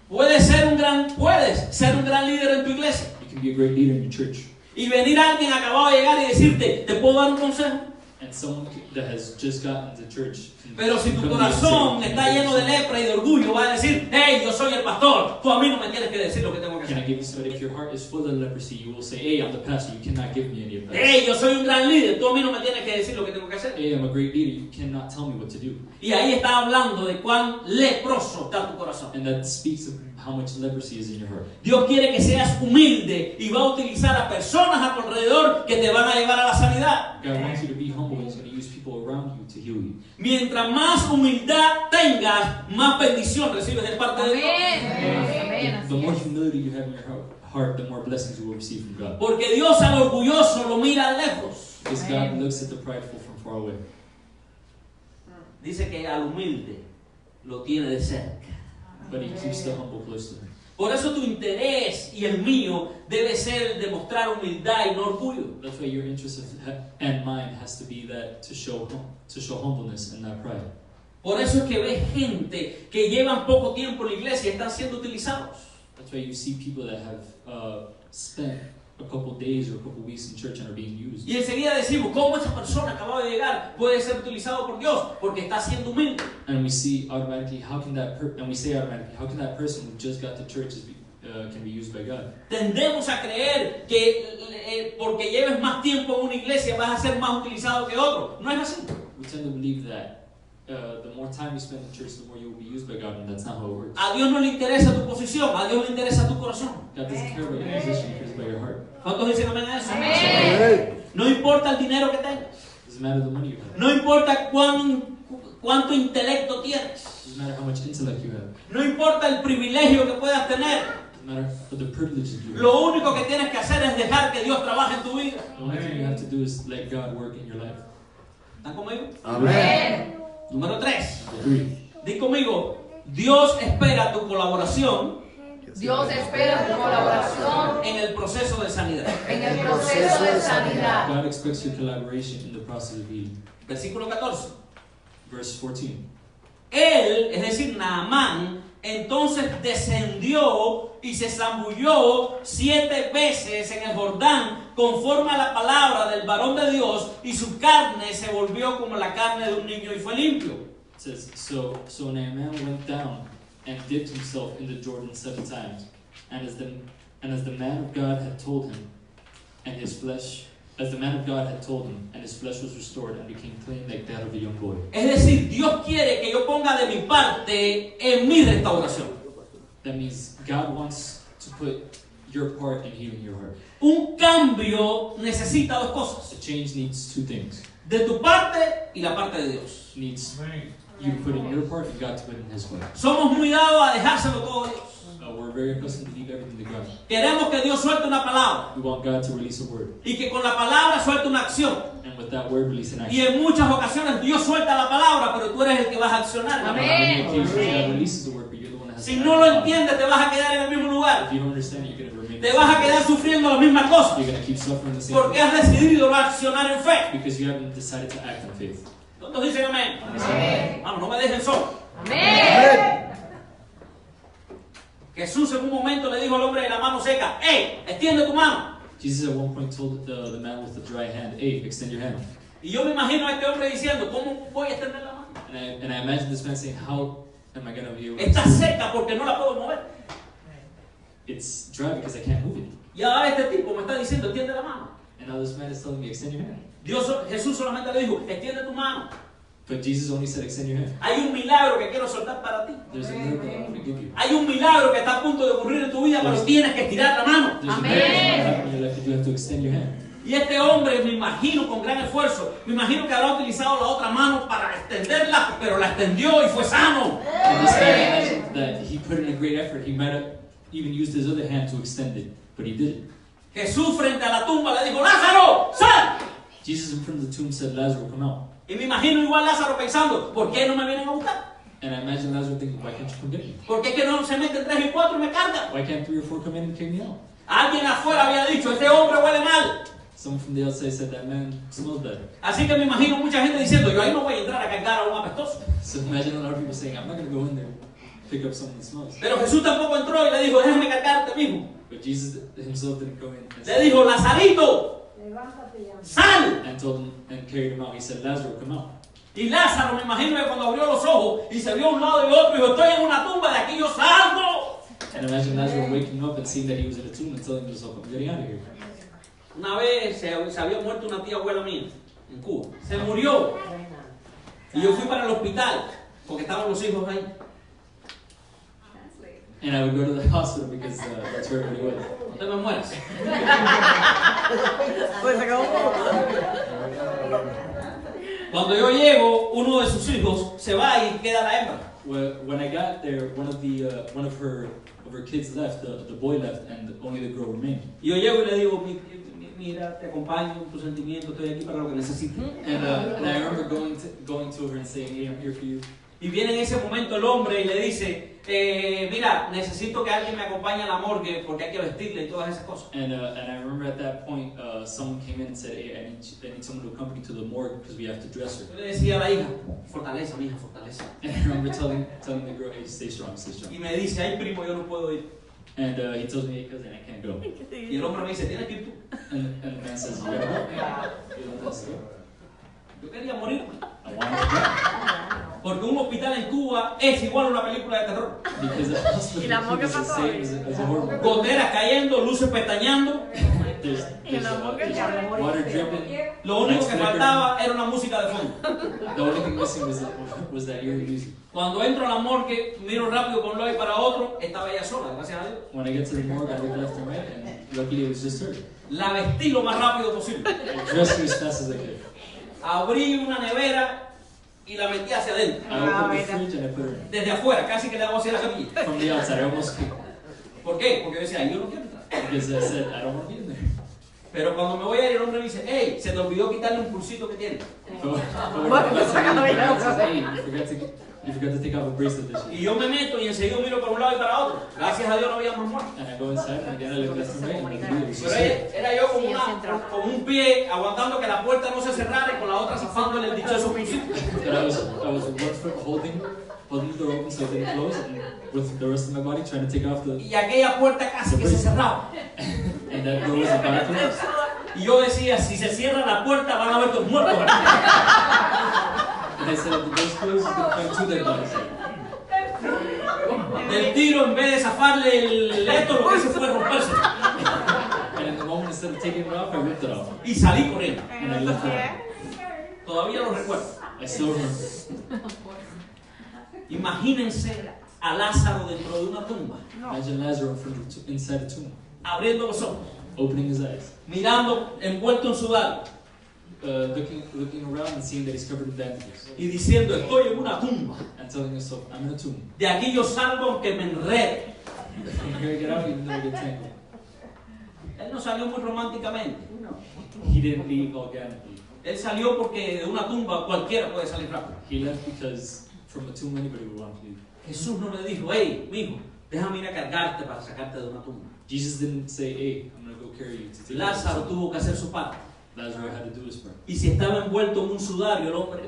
Puedes ser un gran líder en tu iglesia. You can be a great leader in your church. Y venir alguien acabado de llegar y decirte, ¿te puedo dar un consejo? And someone that has just gotten to church. Pero si tu come to you and say, corazón "Can I está give you lleno de some- lepra y de orgullo, va a decir, hey, yo soy el pastor, tú a mí no me tienes que decir lo que tengo que Can I hacer. give you some? If your heart is full of leprosy, you will say, hey, I'm the pastor, you cannot give me any advice. Hey, yo soy un gran líder, tú a mí no me tienes que decir lo que tengo que hacer. Hey, I'm a great leader, you cannot tell me what to do. Y ahí está hablando de cuán leproso está tu corazón. And that speaks of how much leprosy is in your heart. Dios quiere que seas humilde y va a utilizar a personas a tu alrededor que te van a llevar a la sanidad. God wants you to be humble, He's going to use people around you to heal you. Mientras más humildad tengas, más bendición recibes de parte de Dios. Amén. The more humility you have in your heart, the more blessings you will receive from God. Porque Dios al orgulloso lo mira lejos. Because God looks at the prideful from far away. Dice que al humilde lo tiene de cerca. But He keeps the humble close to Him. Por eso tu interés y el mío debe ser demostrar humildad y no orgullo. That's why your interest and mine has to be that to show humbleness and not pride. Por eso es que ves gente que llevan poco tiempo en la iglesia y están siendo utilizados. That's why you see people that have spent a couple days or a couple weeks in church and are being used. Y enseguida decimos, ¿cómo esta persona acaba de llegar puede ser utilizado por Dios? Porque está siendo humilde. And we see automatically, how can that person who just got to church can be used by God? Tendemos a creer que porque lleves más tiempo en una iglesia vas a ser más utilizado que otro. No es así. We tend to believe that the more time you spend in church, the more you will be used by God, and that's not how it works. A Dios no le interesa tu posición, a Dios le interesa tu corazón. God doesn't care about your position, He cares about your heart. ¿Cuántos dicen amén a eso? Amén. No importa el dinero que tengas. It doesn't matter the money you have. No importa cuánto intelecto tienes. It doesn't matter how much intellect you have. No importa el privilegio que puedas tener. It doesn't matter the privileges you have. Lo único que tienes que hacer es dejar que Dios trabaje en tu vida. The only thing you have to do is let God work in your life. ¿Están conmigo? Amén. Número 3. Number 3. Di conmigo, Dios espera tu colaboración Dios espera tu colaboración en el proceso de sanidad. en el proceso de sanidad. God expects your collaboration in the process of healing. Versículo 14. Verse 14. Él, es decir, Naamán, entonces descendió y se zambulló 7 veces en el Jordán, conforme a la palabra del varón de Dios, y su carne se volvió como la carne de un niño y fue limpio. It says, so Naaman went down and dipped himself in the Jordan 7 times, and as the man of God had told him, and his flesh was restored and became clean like that of a young boy. Es decir, Dios quiere que yo ponga de mi parte en mi restauración. That means God wants to put your part in healing your heart. Un cambio necesita dos cosas. A change needs two things. De tu parte y la parte de Dios. It needs you to put in your part and God to put in His part. Somos muy dados a dejárselo todo a Dios. We're very accustomed to leave everything to God. Queremos que Dios suelte una palabra We want God to release a word, y que con la palabra suelte una acción. and with that word, release an Y action. en muchas ocasiones Dios suelta la palabra, pero tú eres el que vas a accionar. On Amén. many occasions, God releases the word, but you're the one that has Si to no act lo upon it. entiendes, te vas a quedar en el mismo lugar. If you don't understand it, you're going to remain. Te vas a quedar sufriendo las mismas cosas You're going to keep suffering the same porque thing has decidido no accionar en fe. because you haven't decided to act in faith. ¿Cuántos dicen amén? Amén. Vamos, no me dejen solo. Amén. Jesús en un momento le dijo al hombre de la mano seca, ¡Ey, extiende tu mano! Jesus at one point told the man with the dry hand, "Hey, extend your hand." Y yo me imagino a este hombre diciendo, ¿cómo voy a extender la mano? And I imagine this man saying, "How am I going to be able to?" Está seca porque no la puedo mover. It's dry because I can't move it. Y ahora este tipo me está diciendo, extiende la mano. And now this man is telling me, "Extend your hand." Jesús solamente le dijo, extiende tu mano. But Jesus only said, "Extend your hand." Hay un milagro que quiero soltar para ti. There's a miracle I want to give you. Hay un milagro que está a punto de ocurrir en tu vida, pero tienes que estirar la mano. There's a Amen. miracle that will happen in your life, but you have to extend your hand. Y este hombre, me imagino con gran esfuerzo, me imagino que habrá utilizado la otra mano para extenderla, pero la extendió y fue sano. And this guy, I imagine that he put in a great effort. He might have even used his other hand to extend it, but he didn't. Jesús frente a la tumba le dijo, Lázaro, sal. Jesus in front of the tomb said, "Lazarus, come out." Y me imagino igual Lázaro pensando, ¿por qué no me vienen a buscar? And I imagine Lazarus thinking, "Why can't you come get me? ¿Por qué es que no se meten 3 y 4 y me cargan? Why can't 3 or 4 come in and take me out?" Alguien afuera había dicho, este hombre huele mal. Someone from the outside said, "That man smells bad." Así que me imagino mucha gente diciendo, yo ahí no voy a entrar a cargar a un apestoso. So imagine a lot of people saying, "I'm not going to go in there and pick up someone that smells." Pero Jesús tampoco entró y le dijo, déjame cargarte mismo. But Jesus himself didn't go in and, Le dijo, Lazarito, sal. and told him and carried him out. He said, "Lazarus, come out." Y Lázaro, me imagino que cuando abrió los ojos y se vio a un lado y otro, dijo, estoy en una tumba, de aquí yo salgo. And imagine Lazarus waking up and seeing that he was in a tomb and telling himself, "I'm getting out of here." Una vez se había muerto una tía abuela mía en Cuba. Se murió. Y yo fui para el hospital porque estaban los hijos ahí. And I would go to the hospital because that's where everybody was. No te me mueras. Cuando yo llego, uno de sus hijos se va y queda la hembra. When I got there, one of her kids left. The boy left, and only the girl remained. Y yo llego y le digo, mira, te acompaño en tus sentimientos, estoy aquí para lo que necesites. And I remember going to her and saying, "Hey, I'm here for you." Y viene en ese momento el hombre y le dice, mira, necesito que alguien me acompañe a la morgue porque hay que vestirle y todas esas cosas. And I remember at that point, someone came in and said, "Hey, I need someone to accompany to the morgue because we have to dress her." Yo le decía a la hija, fortaleza, mi hija, fortaleza. And I remember telling the girl, "Hey, stay strong, stay strong." Y me dice, ay primo, yo no puedo ir. And he tells me, "Hey, cousin, I can't go." Y el hombre me dice, tienes que ir tú. And the man says, "You gotta go. You don't have to go." Yo quería morir. I wanted to go. Porque un hospital en Cuba es igual a una película de terror. Because the hospital ¿Y la morgue is the pasó? same as a horror movie. Goteras cayendo, luces pestañeando. There's morgue water dripping. Lo único que faltaba era una música de fondo. The only thing missing was that eerie music. Cuando entro a la morgue, miro rápido por un lado y para otro, estaba ella sola, gracias a Dios. When I get to the morgue, I look left and right, and luckily it was just her. La vestí lo más rápido posible. I dressed her as fast as I could. Abrí una nevera y la metí hacia adentro. I opened the fridge and I put her in. Desde afuera, casi que le hago así a la capilla. From the outside, I almost kicked. ¿Por qué? Porque yo decía, yo no quiero entrar. Because I said, "I don't want to be in there." Pero cuando me voy a ir, el hombre me dice, hey, se te olvidó quitarle un pulsito que tiene. But when I got to leave, the man says, "Hey, you forgot to take off a bracelet this Y year." yo me meto y enseguida miro para un lado y para otro. Gracias a Dios no había más muertos. And I go inside, and again I look left and right, and it was Pero just her. era yo con un pie aguantando que la puerta no se cerrara y con la otra zafándole el dichoso pulsito. But I was one foot holding the door open so it didn't close, and with the rest of my body trying to take off the. Y aquella puerta casi que se cerraba. And that door was about to close. Y yo decía, si se cierra la puerta van a haber dos muertos. And I said, "If the door's closed, you can find 2 dead bodies." Del tiro, en vez de zafarle el esto, lo que hice fue romperse. And in the moment, instead of taking it off, I ripped it off. Y salí corriendo. And I left it off. Todavía lo recuerdo. I still remember. Imagínense a Lázaro dentro de una tumba. Imagine Lazarus inside the tomb. abriendo los ojos, opening his eyes, mirando envuelto en sudario looking around and seeing that he's covered in bandages, y diciendo, estoy en una tumba. and telling himself, I'm in a tomb. De aquí yo salgo aunque me enrede. From here I get out even though I get tangled. Él no salió muy románticamente. He didn't leave organically. Él salió porque de una tumba cualquiera puede salir rápido. He left because from a tomb anybody would want to leave. Jesús no le dijo, hey, mijo, déjame ir a cargarte para sacarte de una tumba. Jesus didn't say, hey, I'm going to go carry you to take you to Lázaro the tomb. tuvo que hacer su parte. Lazarus had to do his part. Y si estaba envuelto en un sudario, el hombre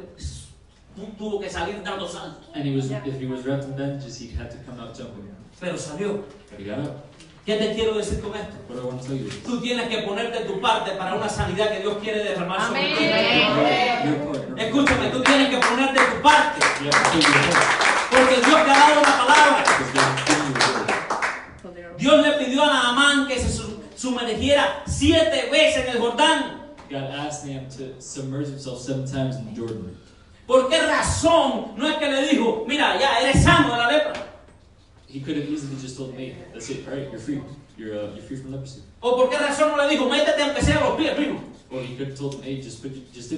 tuvo que salir dando saltos. And if he was wrapped in bandages, he had to come out jumping. Pero salió. But he got up. ¿Qué te quiero decir con esto? What do I want to tell you? Tú tienes que ponerte tu parte para una sanidad que Dios quiere derramar sobre ti. Your part. Escúchame, tú tienes que ponerte tu parte. You have to do your part. Porque Dios te ha dado una palabra. Because God has given you a word. Dios le pidió a Naamán que se sumergiera 7 veces en el Jordán. God asked him to submerge himself 7 times in the Jordan. ¿Por qué razón? No es que le dijo, mira, ya eres sano de la lepra. He could have easily just told him, hey, that's it, all right, you're free. You're free from leprosy. ¿O por qué razón no le dijo, métete aunque sea a los pies, primo? Or he could have told him, hey, just dip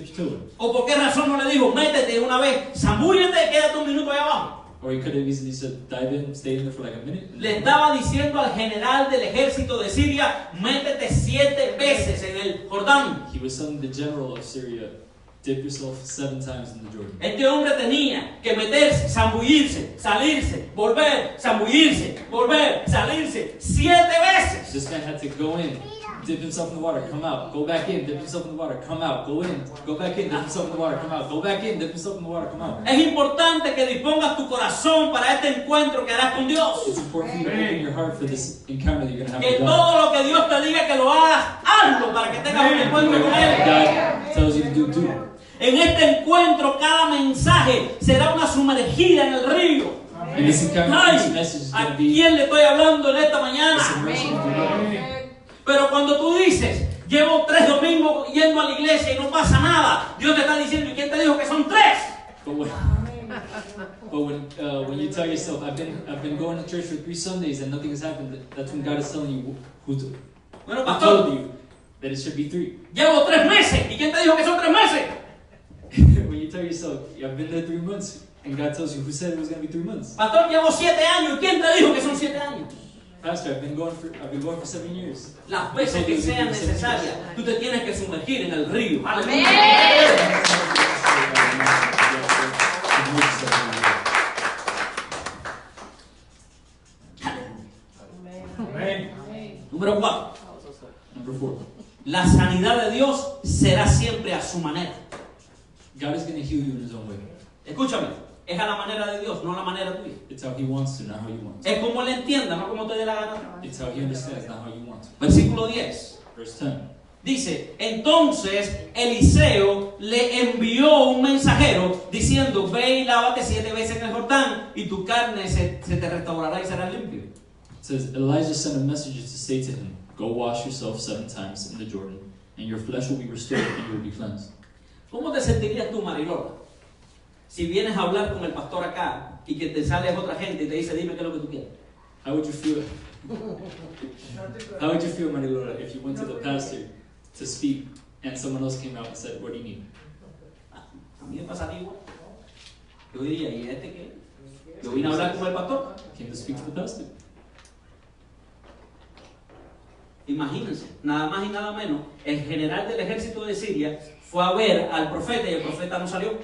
your toe in. ¿O por qué razón no le dijo, métete una vez, zambúllete, quédate un minuto ahí abajo? Or he could have easily said, dive in, stay in there for like a minute. Le estaba diciendo al general del ejército de Siria, métete 7 veces en el Jordán. He was telling the general of Syria, dip yourself 7 times in the Jordan. Este hombre tenía que meterse, zambullirse, salirse, volver, zambullirse, volver, salirse 7 veces. This man had to go in, dip himself in the water, come out, go back in, dip himself in the water, come out, go in, go back in, dip himself in the water, come out, go back in, dip himself in the water, come out. Es importante que dispongas tu corazón para este encuentro que harás con Dios. It's important for you to open your heart for this encounter that you're going to have Que with God. todo lo que Dios te diga que lo hagas, hazlo para que tengas un encuentro con Él. God tells you to do it. En este encuentro, cada mensaje será una sumergida en el río. And this encounter, this Ay, message is going ¿a to be quién le estoy hablando en esta a mañana? submersion of the water. Pero cuando tú dices, llevo 3 domingos yendo a la iglesia y no pasa nada, Dios te está diciendo, ¿y quién te dijo que son 3? But when you tell yourself, I've been going to church for 3 Sundays and nothing has happened, that's when God is telling you who Bueno, told pastor, you that it should be 3. llevo 3 meses. ¿Y quién te dijo que son 3 meses? When you tell yourself, I've been there 3 months, and God tells you, who said it was going to be 3 months? Pastor, llevo 7 años. ¿Y quién te dijo que son 7 años? Pastor, I've been going for 7 years. Las veces que sean necesarias, tú te tienes que sumergir en el río. ¡Aleluya! Número 4. Number 4. La sanidad de Dios será siempre a su manera. God is going to heal you in His own way. Escúchame, es a la manera de Dios, no a la manera tuya. It's how He wants to, not how you want to. Es como Él entienda, no como te dé la gana. It's how He understands, not how you want to. Versículo 10. Verse 10. Dice, entonces Eliseo le envió un mensajero diciendo, ve y lávate 7 veces en el Jordán y tu carne se te restaurará y será limpio. It says, Elijah sent a messenger to say to him, go wash yourself 7 times in the Jordan, and your flesh will be restored and you will be cleansed. ¿Cómo te sentirías tú, Marilola, si vienes a hablar con el pastor acá y que te sale otra gente y te dice, dime qué es lo que tú quieres? How would you feel? How would you feel, Marilora, if you went to the pastor to speak and someone else came out and said, what do you need? A mí me pasaría igual. Yo diría, ¿y este qué? Yo vine a hablar con el pastor. I came to speak to the pastor. Imagínense, nada más y nada menos, el general del ejército de Siria fue a ver al profeta y el profeta no salió.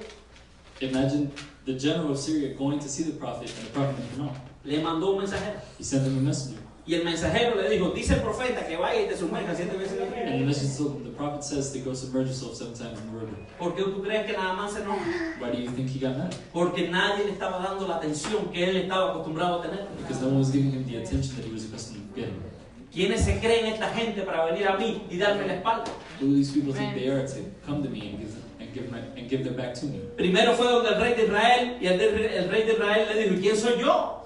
Imagine the general of Syria going to see the prophet and the prophet didn't come out. Le mandó un mensajero. He sent him a messenger. Y el mensajero le dijo, dice el profeta que vaya y te sumerja 7 veces en el And the río. messenger told him, the prophet says to go submerge yourself 7 times in the river. ¿Por qué tú crees que nada más se enoja? Why do you think he got mad? Porque nadie le estaba dando la atención que él estaba acostumbrado a tener. Because no one was giving him the attention that he was accustomed to getting. ¿Quiénes se creen esta gente para venir a mí y darme la espalda? Who do these people think they are to come to me and give their back to me? Primero fue donde el rey de Israel y el rey de Israel le dijo, ¿y quién soy yo?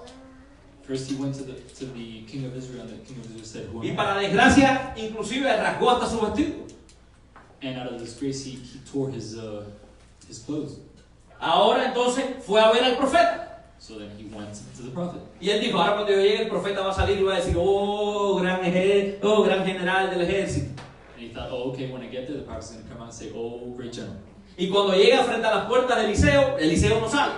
First he went to the king of Israel, and the king of Israel said, who Y am I? para desgracia, inclusive rasgó hasta su vestido. And out of disgrace he tore his clothes. Ahora entonces fue a ver al profeta. So then he went to the prophet. Y él dijo, ahora cuando yo llegue el profeta va a salir y va a decir, oh gran general del ejército. And he thought, oh, okay, when I get there, the prophet's going to come out and say, oh, great general. Y cuando llega frente a las puertas de Eliseo no sale.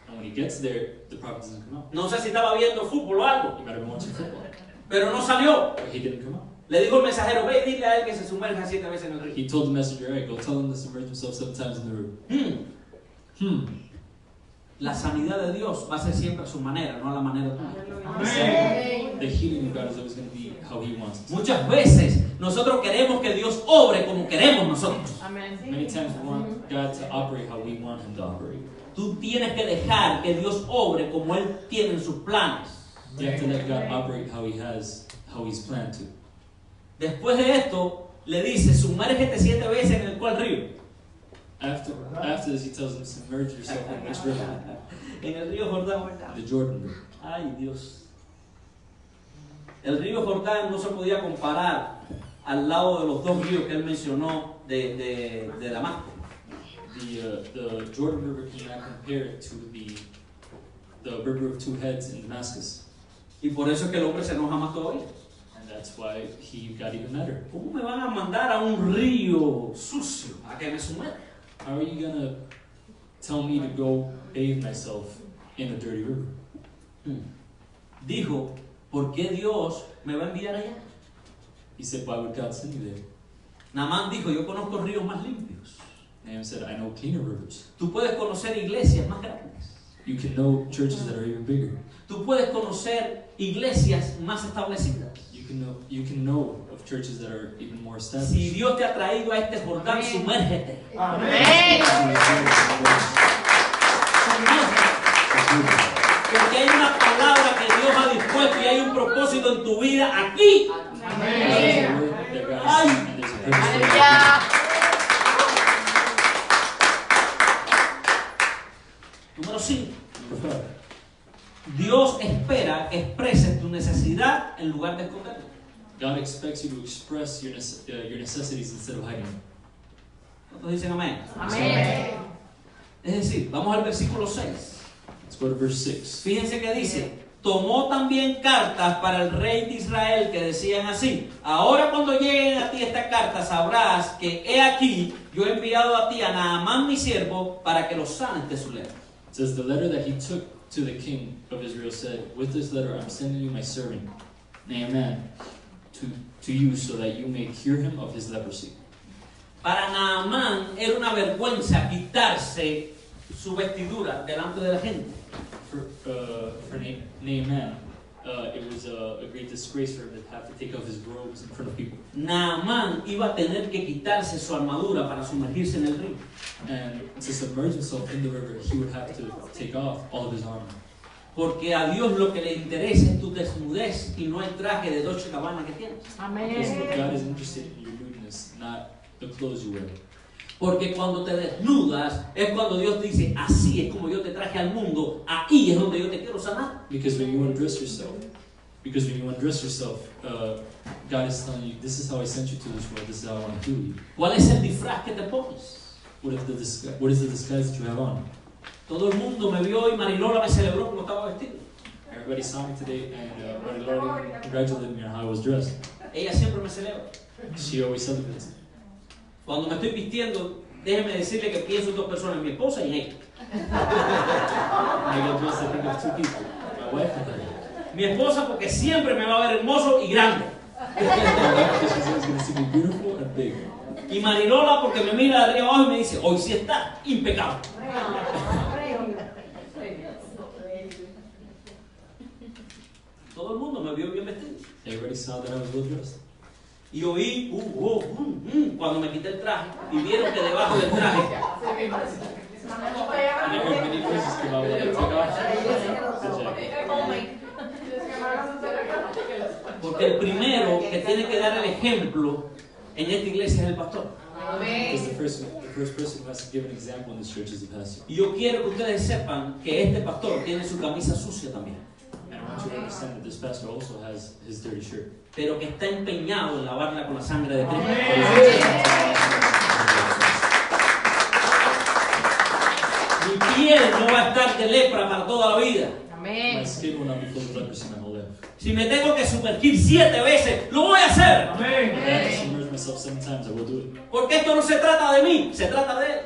And when he gets there, the prophet doesn't come out. No sé si estaba viendo fútbol o algo, He might have been watching football, pero no salió. but he didn't come out. Le dijo el mensajero, ve y dile a él que se sumerja 7 veces en el río. He told the messenger, hey, go tell him to submerge himself 7 times in the river. La sanidad de Dios va a ser siempre a su manera, no a la manera tuya. The healing of God is always going to be how he wants it. Muchas veces nosotros queremos que Dios obre como queremos nosotros. Many times we want God to operate how we want him to operate. Tú tienes que dejar que Dios obre como Él tiene en sus planes. You have to let God operate how he's planned to. Después de esto, le dice, sumérgete 7 veces en el cual río. After this, he tells him, submerge yourself in which river? En el río Jordán. The Jordan River. Ay, Dios. El río Jordán no se podía comparar al lado de los 2 ríos que él mencionó de Damasco. The Jordan River cannot compare to the river of 2 heads in Damascus. Y por eso es que el hombre se enoja más todavía. And that's why he got even madder. ¿Cómo me van a mandar a un río sucio a que me sumerja? How are you going to tell me to go bathe myself in a dirty river? Dijo, ¿por qué Dios me va a enviar allá? He said, why would God send you there? Naamán dijo, yo conozco ríos más limpios. Naaman said, I know cleaner rivers. Tú puedes conocer iglesias más grandes. You can know churches that are even bigger. Tú puedes conocer iglesias más establecidas. You can know of churches that are even more established. Si Dios te ha traído a este Jordán, sumérgete. Porque hay una palabra que Dios ha dispuesto y hay un propósito en tu vida aquí. Número 5. Dios espera que expreses tu necesidad en lugar de esconderla. God expects you to express your necessities instead of hiding them. ¿Cuántos dicen amén? Amén. Es decir, vamos al versículo 6. Let's go to verse 6. Fíjense que dice, tomó también cartas para el rey de Israel que decían así, ahora cuando lleguen a ti estas cartas sabrás que he aquí, yo he enviado a ti a Naamán mi siervo para que lo sanes de su lepra. It says, the letter that he took to the king of Israel said, with this letter I'm sending you my servant, Naaman, to you so that you may cure him of his leprosy. Para Naamán era una vergüenza quitarse su vestidura delante de la gente. For Naaman, it was a great disgrace for him to have to take off his robes in front of people. Naamán iba a tener que quitarse su armadura para sumergirse en el río. And to submerge himself in the river, he would have to take off all of his armor. Porque a Dios lo que le interesa es tu desnudez y no el traje de Dolce & Gabbana que tienes. Because God is interested in your nudeness, not the clothes you wear. Porque cuando te desnudas es cuando Dios dice, así es como yo te traje al mundo, ahí es donde yo te quiero sanar. Because when you undress yourself, God is telling you, this is how I sent you to this world, this is how I want to heal you. ¿Cuál es el disfraz que te pones? What is the disguise that you have on? Todo el mundo me vio y Marilola me celebró como estaba vestido. Everybody saw me today and Marilyn congratulated me on how I was dressed. Ella siempre me celebra. She always celebrates. Cuando me estoy vistiendo, déjeme decirle que pienso en 2 personas, mi esposa y en ella. When I get dressed, I think of 2 people, my wife and her. Mi esposa porque siempre me va a ver hermoso y grande. My wife, because she's always going to see me beautiful and big. Y Marilola porque me mira de arriba abajo y me dice, hoy sí está impecable. Todo el mundo me vio bien vestido. Everybody saw that I was well dressed. Y oí, cuando me quité el traje y vieron que debajo del traje And I heard many voices come out when I took off the jacket. porque el primero que tiene que dar el ejemplo en esta iglesia es el pastor. Because the first person who has to give an example in this church is the pastor. Y yo quiero que ustedes sepan que este pastor tiene su camisa sucia también, And I want you to understand that this pastor also has his dirty shirt. pero que está empeñado en lavarla con la sangre de Cristo. Mi piel no va a estar de lepra para toda la vida. My Amén. skin will not be full of leprosy my whole life. Si me tengo que sumergir 7 veces, lo voy a hacer. If I have to submerge myself 7 times, I will do it. Porque esto no se trata de mí, se trata de Él.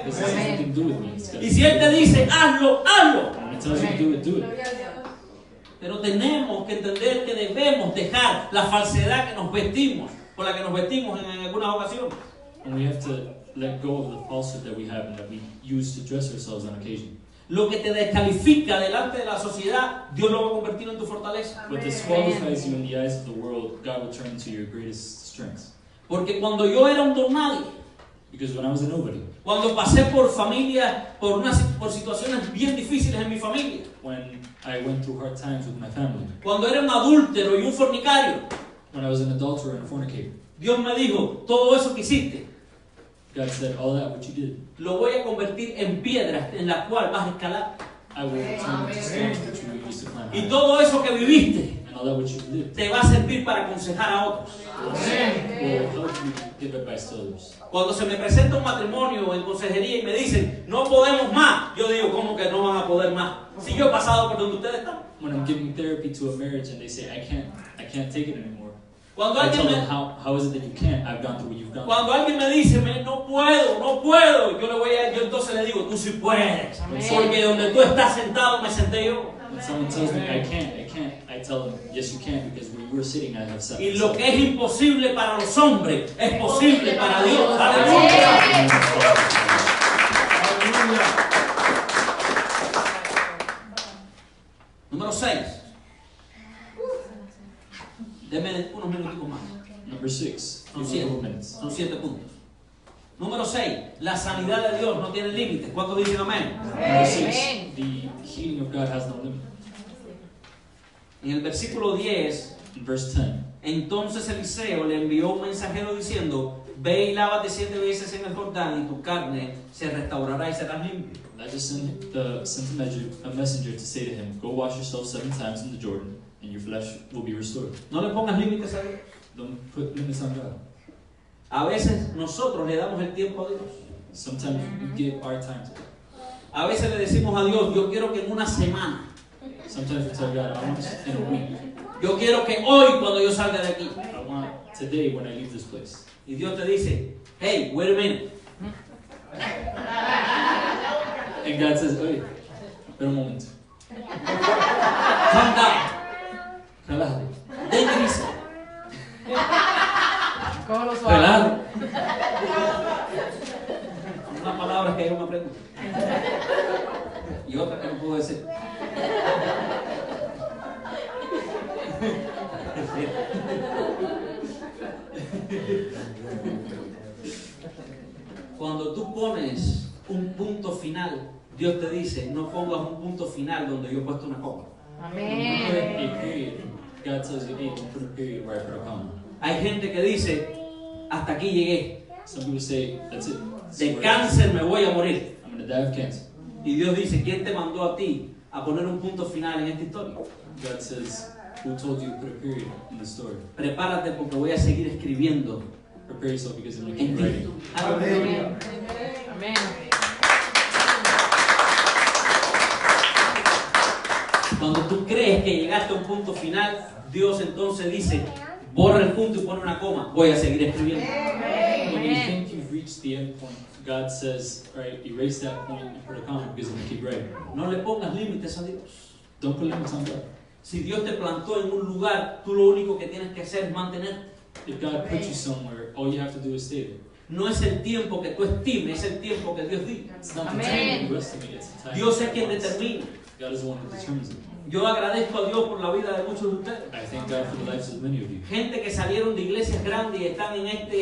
This has nothing to do with me. It's got Y si Él te dice, hazlo, hazlo. when it tells you to do it, do it. Pero tenemos que entender que debemos dejar la falsedad que nos vestimos, por la que nos vestimos en algunas ocasiones. And we have to let go of the falsehood that we have and that we use to dress ourselves on occasion. Lo que te descalifica delante de la sociedad, Dios lo va a convertir en tu fortaleza. What disqualifies you in the eyes of the world, God will turn into your greatest strength. Porque cuando yo era un don nadie, Because when I was a nobody, cuando pasé por familia, por situaciones bien difíciles en mi familia, when I went through hard times with my family, cuando era un adúltero y un fornicario, when I was an adulterer and a fornicator, Dios me dijo, todo eso que hiciste, God said, all that what you did, lo voy a convertir en piedras en las cuales vas a escalar. I will turn into stones that you used to climb Y high. todo eso que viviste And all that what you did te va a servir para aconsejar a otros. will help you give advice to others. Cuando se me presenta un matrimonio en consejería y me dicen, no podemos más, yo digo, ¿cómo que no van a poder más? Si yo he pasado por donde ustedes están. When I'm giving therapy to a marriage and they say, I can't take it anymore, Cuando I tell alguien them, me, how is it that you can't? I've gone through what you've gone through. cuando alguien me dice, no puedo, yo entonces le digo, tú sí puedes. Amén. Porque donde tú estás sentado me senté yo. When someone tells me I can't, I tell them, yes you can, because where you were sitting I have sat. Y lo que es imposible para los hombres es posible para Dios. ¡Aleluya! Número 6. Deme unos minutos más. Number 6, Son few 7. more minutes. Son 7 puntos. Número 6. La sanidad de Dios no tiene límites. ¿Cuántos dicen amén? Number 6, Amen. the healing of God has no limit. En el versículo 10, In verse 10, entonces Eliseo le envió un mensajero diciendo, ve y lávate 7 veces en el Jordán y tu carne se restaurará y serás limpio. Elijah sent a messenger to say to him, go wash yourself 7 times in the Jordan, and your flesh will be restored. No le pongas límites a Dios. Don't put limits on God. A veces nosotros le damos el tiempo a Dios. Sometimes we give our time to God. A veces le decimos a Dios, yo quiero que en una semana, Sometimes we tell God, I want it in a week. yo quiero que hoy cuando yo salga de aquí. I want today when I leave this place. Y Dios te dice, hey, wait a minute. And God says, oye, espera un momento. Calm down. Relájate. Den prisa. Cógelo suave. Relájate. Una palabra que yo me aprendo. Y otra que no puedo decir. Cuando tú pones un punto final, Dios te dice, no pongas un punto final donde yo he puesto una coma. When you put Amén. a period, God tells you, hey, don't put a period where I put a comma. Hay gente que dice, hasta aquí llegué, Some people say, that's it. de cáncer me voy a morir. I'm going to die of cancer. Y Dios dice, ¿quién te mandó a ti a poner un punto final en esta historia? God says, who told you to put a period in the story? Prepárate porque voy a seguir escribiendo Prepare yourself because I'm going to en keep ti. writing. Aleluya. Amén. Cuando tú crees que llegaste a un punto final, Dios entonces dice, borra el punto y pone una coma, voy a seguir escribiendo. When you think you've reached the end point, God says, all right, erase that point and put a comma because I'm going to keep writing. No le pongas límites a Dios. Don't put limits on God. Si Dios te plantó en un lugar, tú lo único que tienes que hacer es mantenerte. If God put you somewhere, all you have to do is stay there. No es el tiempo que tú estimes, es el tiempo que Dios diga. It's not the Amen. time that you estimate, it's the time Dios es that quien He wants. determina. God is the one who determines it. Yo agradezco a Dios por la vida de muchos de ustedes. I thank God for the lives of many of you. Gente que salieron de iglesias grandes y están en esta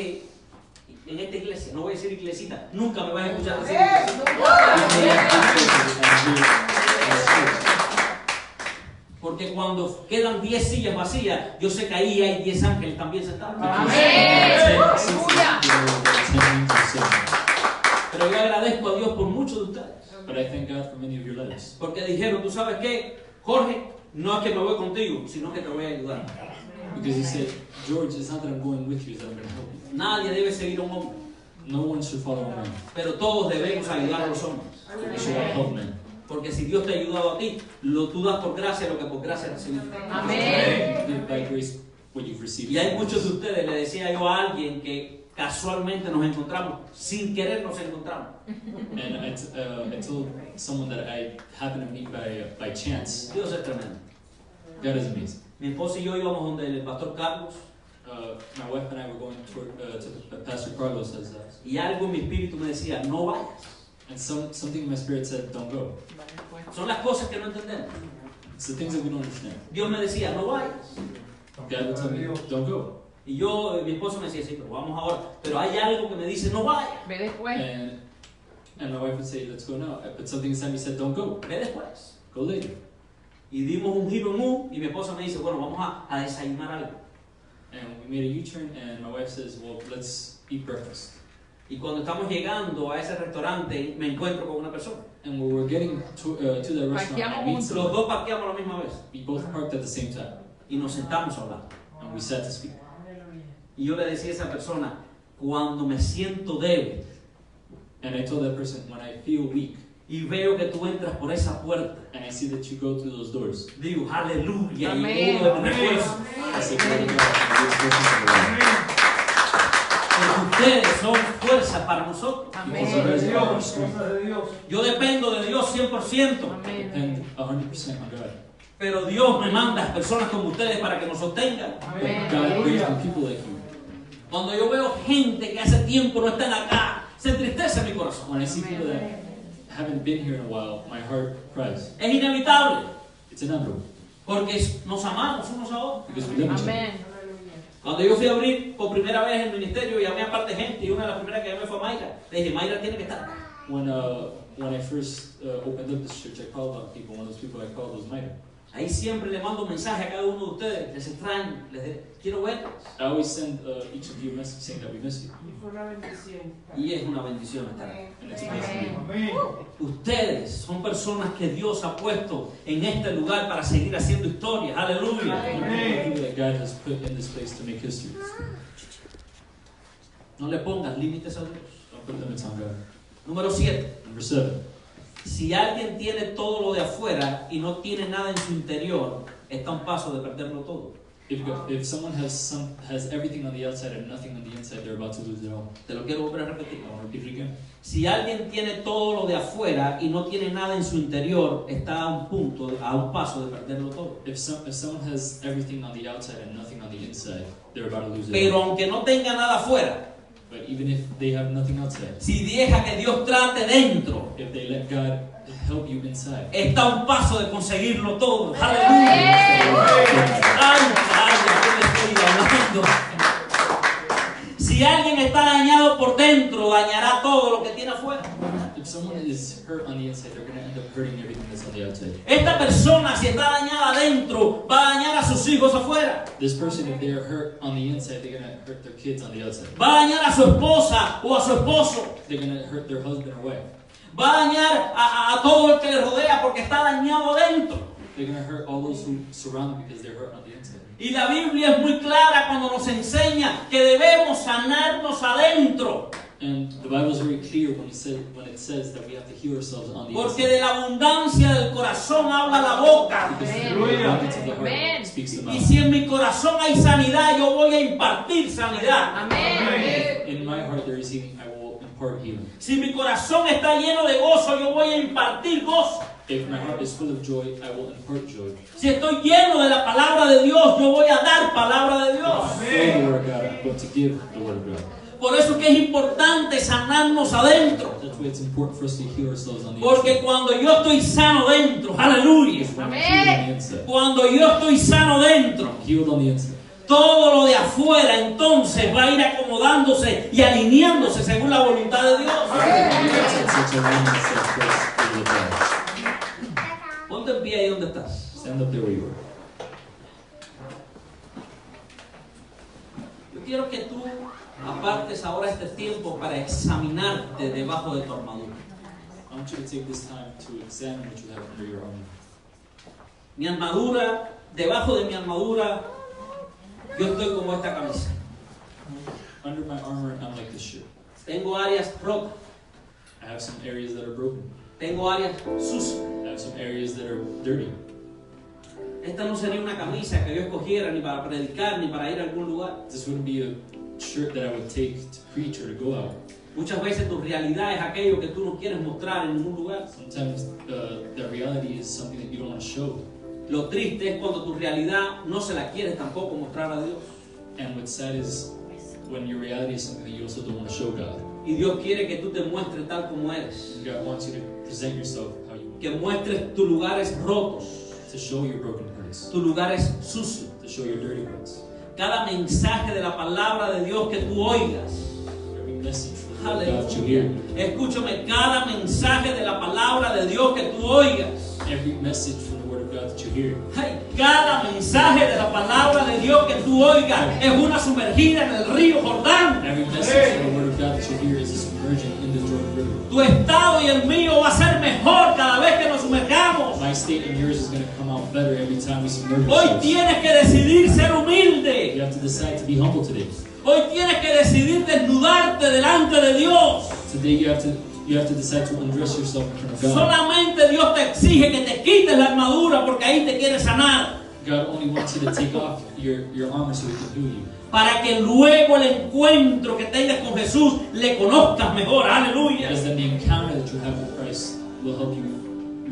iglesia. No voy a decir iglesita. Nunca me vas a escuchar decir iglesita. Porque cuando quedan 10 sillas vacías, yo sé que ahí hay 10 ángeles también sentados. Pero yo agradezco a Dios por muchos de ustedes. But I thank God for many of your lives. Porque dijeron, tú sabes qué, Jorge, no es que me voy contigo, sino que te voy a ayudar. Because He said, George, it's not that I'm going with you, it's that I'm going to help you. Nadie debe seguir a un hombre, No one should follow a man. pero todos debemos ayudar a los hombres. We should all help men. Porque si Dios te ha ayudado a ti, tú das por gracia lo que por gracia recibiste. Amén. Give by grace what you've received. Y hay muchos de ustedes, le decía yo a alguien que casualmente nos encontramos, sin querer nos encontramos. And I told someone that I happened to meet by chance. Dios es tremendo. God is amazing. Mi esposa y yo íbamos donde el pastor Carlos My wife and I were going to Pastor Carlos' house. y algo en mi espíritu me decía, no vayas. And something in my spirit said, don't go. Son las cosas que no entendemos. It's the things that we don't understand. Dios me decía, no vayas. God would tell me, don't go. Y yo, mi esposo me decía, sí, pero vamos ahora. Pero hay algo que me dice, no vayas. Ve después. And my wife would say, let's go now. But something inside me said, don't go. Ve después. Go later. Y dimos un giro en U y mi esposa me dice, bueno, vamos a desayunar algo. And we made a U-turn and my wife says, well, let's eat breakfast. Y cuando estamos llegando a ese restaurante, me encuentro con una persona. And when we're getting to the restaurant, I meet Los someone. dos parqueamos a la misma vez. We both parked at the same time. Y nos sentamos a hablar. And we sat to speak. Y yo le decía a esa persona, cuando me siento débil And I told that person, when I feel weak y veo que tú entras por esa puerta, and I see that you go through those doors, digo, aleluya, y Amén. uno de mis refuerzos. I say, glory to God, and this person is alive. Porque ustedes son fuerza para nosotros. Because you guys are our strength. Yo dependo de Dios 100%. Amén. Depend 100% on God. Pero Dios me manda a personas como ustedes para que nos sostengan. But God brings me people like you. Cuando yo veo gente que hace tiempo no están acá, se entristece mi corazón. When I see people that haven't been here in a while, my heart cries. Es inevitable, It's inevitable. porque nos amamos unos a otros. Because we love each other. Amén. Cuando yo fui a abrir por primera vez el ministerio, llamé a parte de gente y una de las primeras que llamé fue a Mayra. Le dije, Mayra tiene que estar acá. When I first opened up this church, I called on people. One of those people I called was Maya. Ahí siempre le mando un mensaje a cada uno de ustedes. Les extraño, les digo, quiero verlos. I always send each of you a message saying that we miss you. Y es una bendición estar aquí. And it's a blessing. Ustedes son personas que Dios ha puesto en este lugar para seguir haciendo historias. Aleluya. People that God has put in this place to make history. No le pongas límites a Dios. Don't put limits on God. Número 7. Number 7. Si alguien tiene todo lo de afuera y no tiene nada en su interior, está a un paso de perderlo todo. If someone has everything on the outside and nothing on the inside, they're about to lose it all. Te lo quiero volver a repetir. I want to repeat it again. Si alguien tiene todo lo de afuera y no tiene nada en su interior, está a un paso de perderlo todo. If someone has everything on the outside and nothing on the inside, they're about to lose it Pero all. aunque no tenga nada afuera, But even if they have nothing outside, si deja que Dios trate dentro, if they let God help you inside, está a un paso de conseguirlo todo. ¡Aleluya! ¡Ay, ¿qué me estoy hablando? Si alguien está dañado por dentro, dañará todo lo que tiene afuera. if someone is hurt on the inside, they're going to end up hurting everything that's on the outside. Esta persona, si está dañada adentro, va a dañar a sus hijos afuera. This person, if they're hurt on the inside, they're going to hurt their kids on the outside. Va a dañar a su esposa o a su esposo. They're going to hurt their husband or wife. Va a dañar a todo el que le rodea porque está dañado adentro. They're going to hurt all those who surround them because they're hurt on the inside. Y la Biblia es muy clara cuando nos enseña que debemos sanarnos adentro. And the Bible is very clear when it says that we have to heal ourselves on the Porque inside. de la abundancia del corazón habla la boca. Because Amen. from the abundance of the heart Amen. speaks the Y mouth. si en mi corazón hay sanidad, yo voy a impartir sanidad. Amén. In my heart there is healing, I will impart healing. Si mi corazón está lleno de gozo, yo voy a impartir gozo. If my heart is full of joy, I will impart joy. Si estoy lleno de la palabra de Dios, yo voy a dar palabra de Dios. Full of the word of God, I'm going to give the word of God. Por eso que es importante sanarnos adentro. That's why it's important for us to heal ourselves on the Porque inside. cuando yo estoy sano dentro, aleluya. When I'm healed on the inside. Cuando yo estoy sano dentro, Healed on the inside. todo lo de afuera entonces va a ir acomodándose y alineándose según la voluntad de Dios. On the inside, such a line that says Christ will apply. Ponte en pie ahí donde estás. Stand up there where you are. Yo quiero que tú apartes ahora este tiempo para examinarte debajo de tu armadura. I want you to take this time to examine what you have under your armor. Mi armadura, debajo de mi armadura, yo estoy como esta camisa. Under my armor, I'm like this shirt. Tengo áreas rotas, I have some areas that are broken. Tengo áreas sucias. I have some areas that are dirty. Esta no sería una camisa que yo escogiera ni para predicar ni para ir a algún lugar. This wouldn't be a shirt that I would take to preach or to go out. Muchas veces tu realidad es aquello que tú no quieres mostrar en ningún lugar. Sometimes the reality is something that you don't want to show. Lo triste es cuando tu realidad no se la quieres tampoco mostrar a Dios. And what's sad is when your reality is something that you also don't want to show God. Y Dios quiere que tú te muestres tal como eres. God wants you to present yourself how you want. Que muestres tus lugares rotos, To show your broken parts. tus lugares sucios. To show your dirty parts. Cada mensaje de la palabra de Dios que tú oigas. Every message from God Aleluya. that you hear. Escúchame, cada mensaje de la palabra de Dios que tú oigas. Every message from the Word of God that you hear. Ay, cada mensaje de la palabra de Dios que tú oigas es una sumergida en el río Jordán. Every message from the Word of God that you hear is a submersion in the Jordan River. Tu estado y el mío va a ser mejor cada vez que nos sumergamos. My state and yours is going to come out better every time we submerge Hoy ourselves. tienes que decidir ser You humilde. have to decide to be humble today. Hoy tienes que decidir desnudarte delante de Dios. Today you have to decide to undress yourself in front of God. Solamente Dios te exige que te quites la armadura porque ahí te quiere sanar. God only wants you to take off your armor so He can heal you. Para que luego el encuentro que tengas con Jesús le conozcas mejor. Aleluya. Because then the encounter that you have with Christ will help you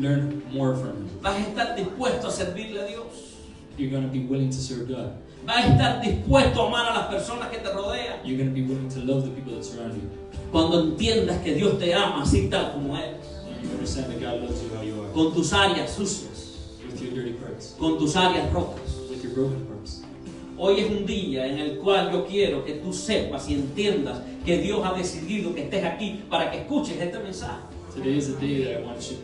learn more from Him. Vas a estar dispuesto a servirle a Dios. You're going to be willing to serve God. Vas a estar dispuesto a amar a las personas que te rodean. You're going to be willing to love the people that surround you. Cuando entiendas que Dios te ama así tal como eres. And you understand that God loves you how you are. Con tus áreas sucias. With your dirty parts. Con tus áreas rotas. With your broken parts. Hoy es un día en el cual yo quiero que tú sepas y entiendas que Dios ha decidido que estés aquí para que escuches este mensaje. Today is a day that I want you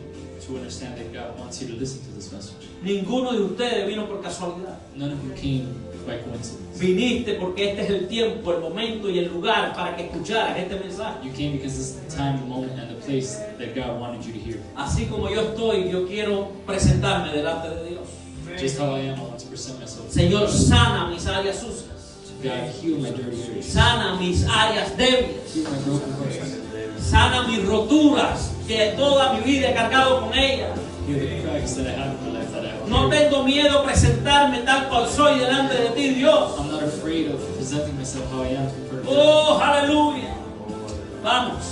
to understand that God wants you to listen to this message. Ninguno de ustedes vino por casualidad. None of you came by coincidence. Viniste porque este es el tiempo, el momento y el lugar para que escucharas este mensaje. You came because this is the time, the moment, and the place that God wanted you to hear. Así como yo estoy, yo quiero presentarme delante de Dios. Just how I am, I want to present myself. Señor, sana mis áreas sucias. God, heal my dirty areas. Sana mis áreas débiles. Heal my broken parts. Sana mis roturas que toda mi vida he cargado con ellas. Heal the cracks that I have in my life that I have. No tengo miedo a presentarme tal cual soy delante de ti, Dios. I'm not afraid of presenting myself how I am in front of God. Oh, aleluya. Vamos.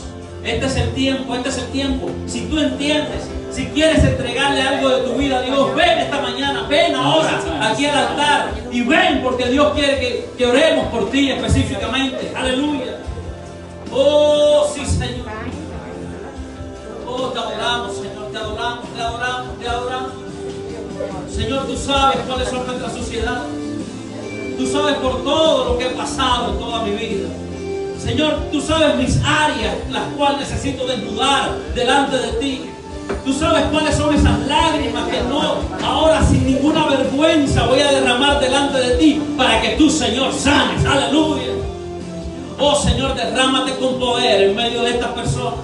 Este es el tiempo, este es el tiempo. Si tú entiendes, si quieres entregarle algo de tu vida a Dios, ven esta mañana, ven ahora aquí al altar y ven porque Dios quiere que oremos por ti específicamente. Aleluya. Oh, sí, Señor. Oh, te adoramos, Señor, te adoramos, te adoramos, te adoramos. Señor, tú sabes cuáles son nuestras suciedades. Tú sabes por todo lo que he pasado en toda mi vida. Señor, tú sabes mis áreas, las cuales necesito desnudar delante de ti. Tú sabes cuáles son esas lágrimas que no, ahora sin ninguna vergüenza voy a derramar delante de ti para que tú, Señor, sanes. Aleluya. Oh, Señor, derrámate con poder en medio de estas personas.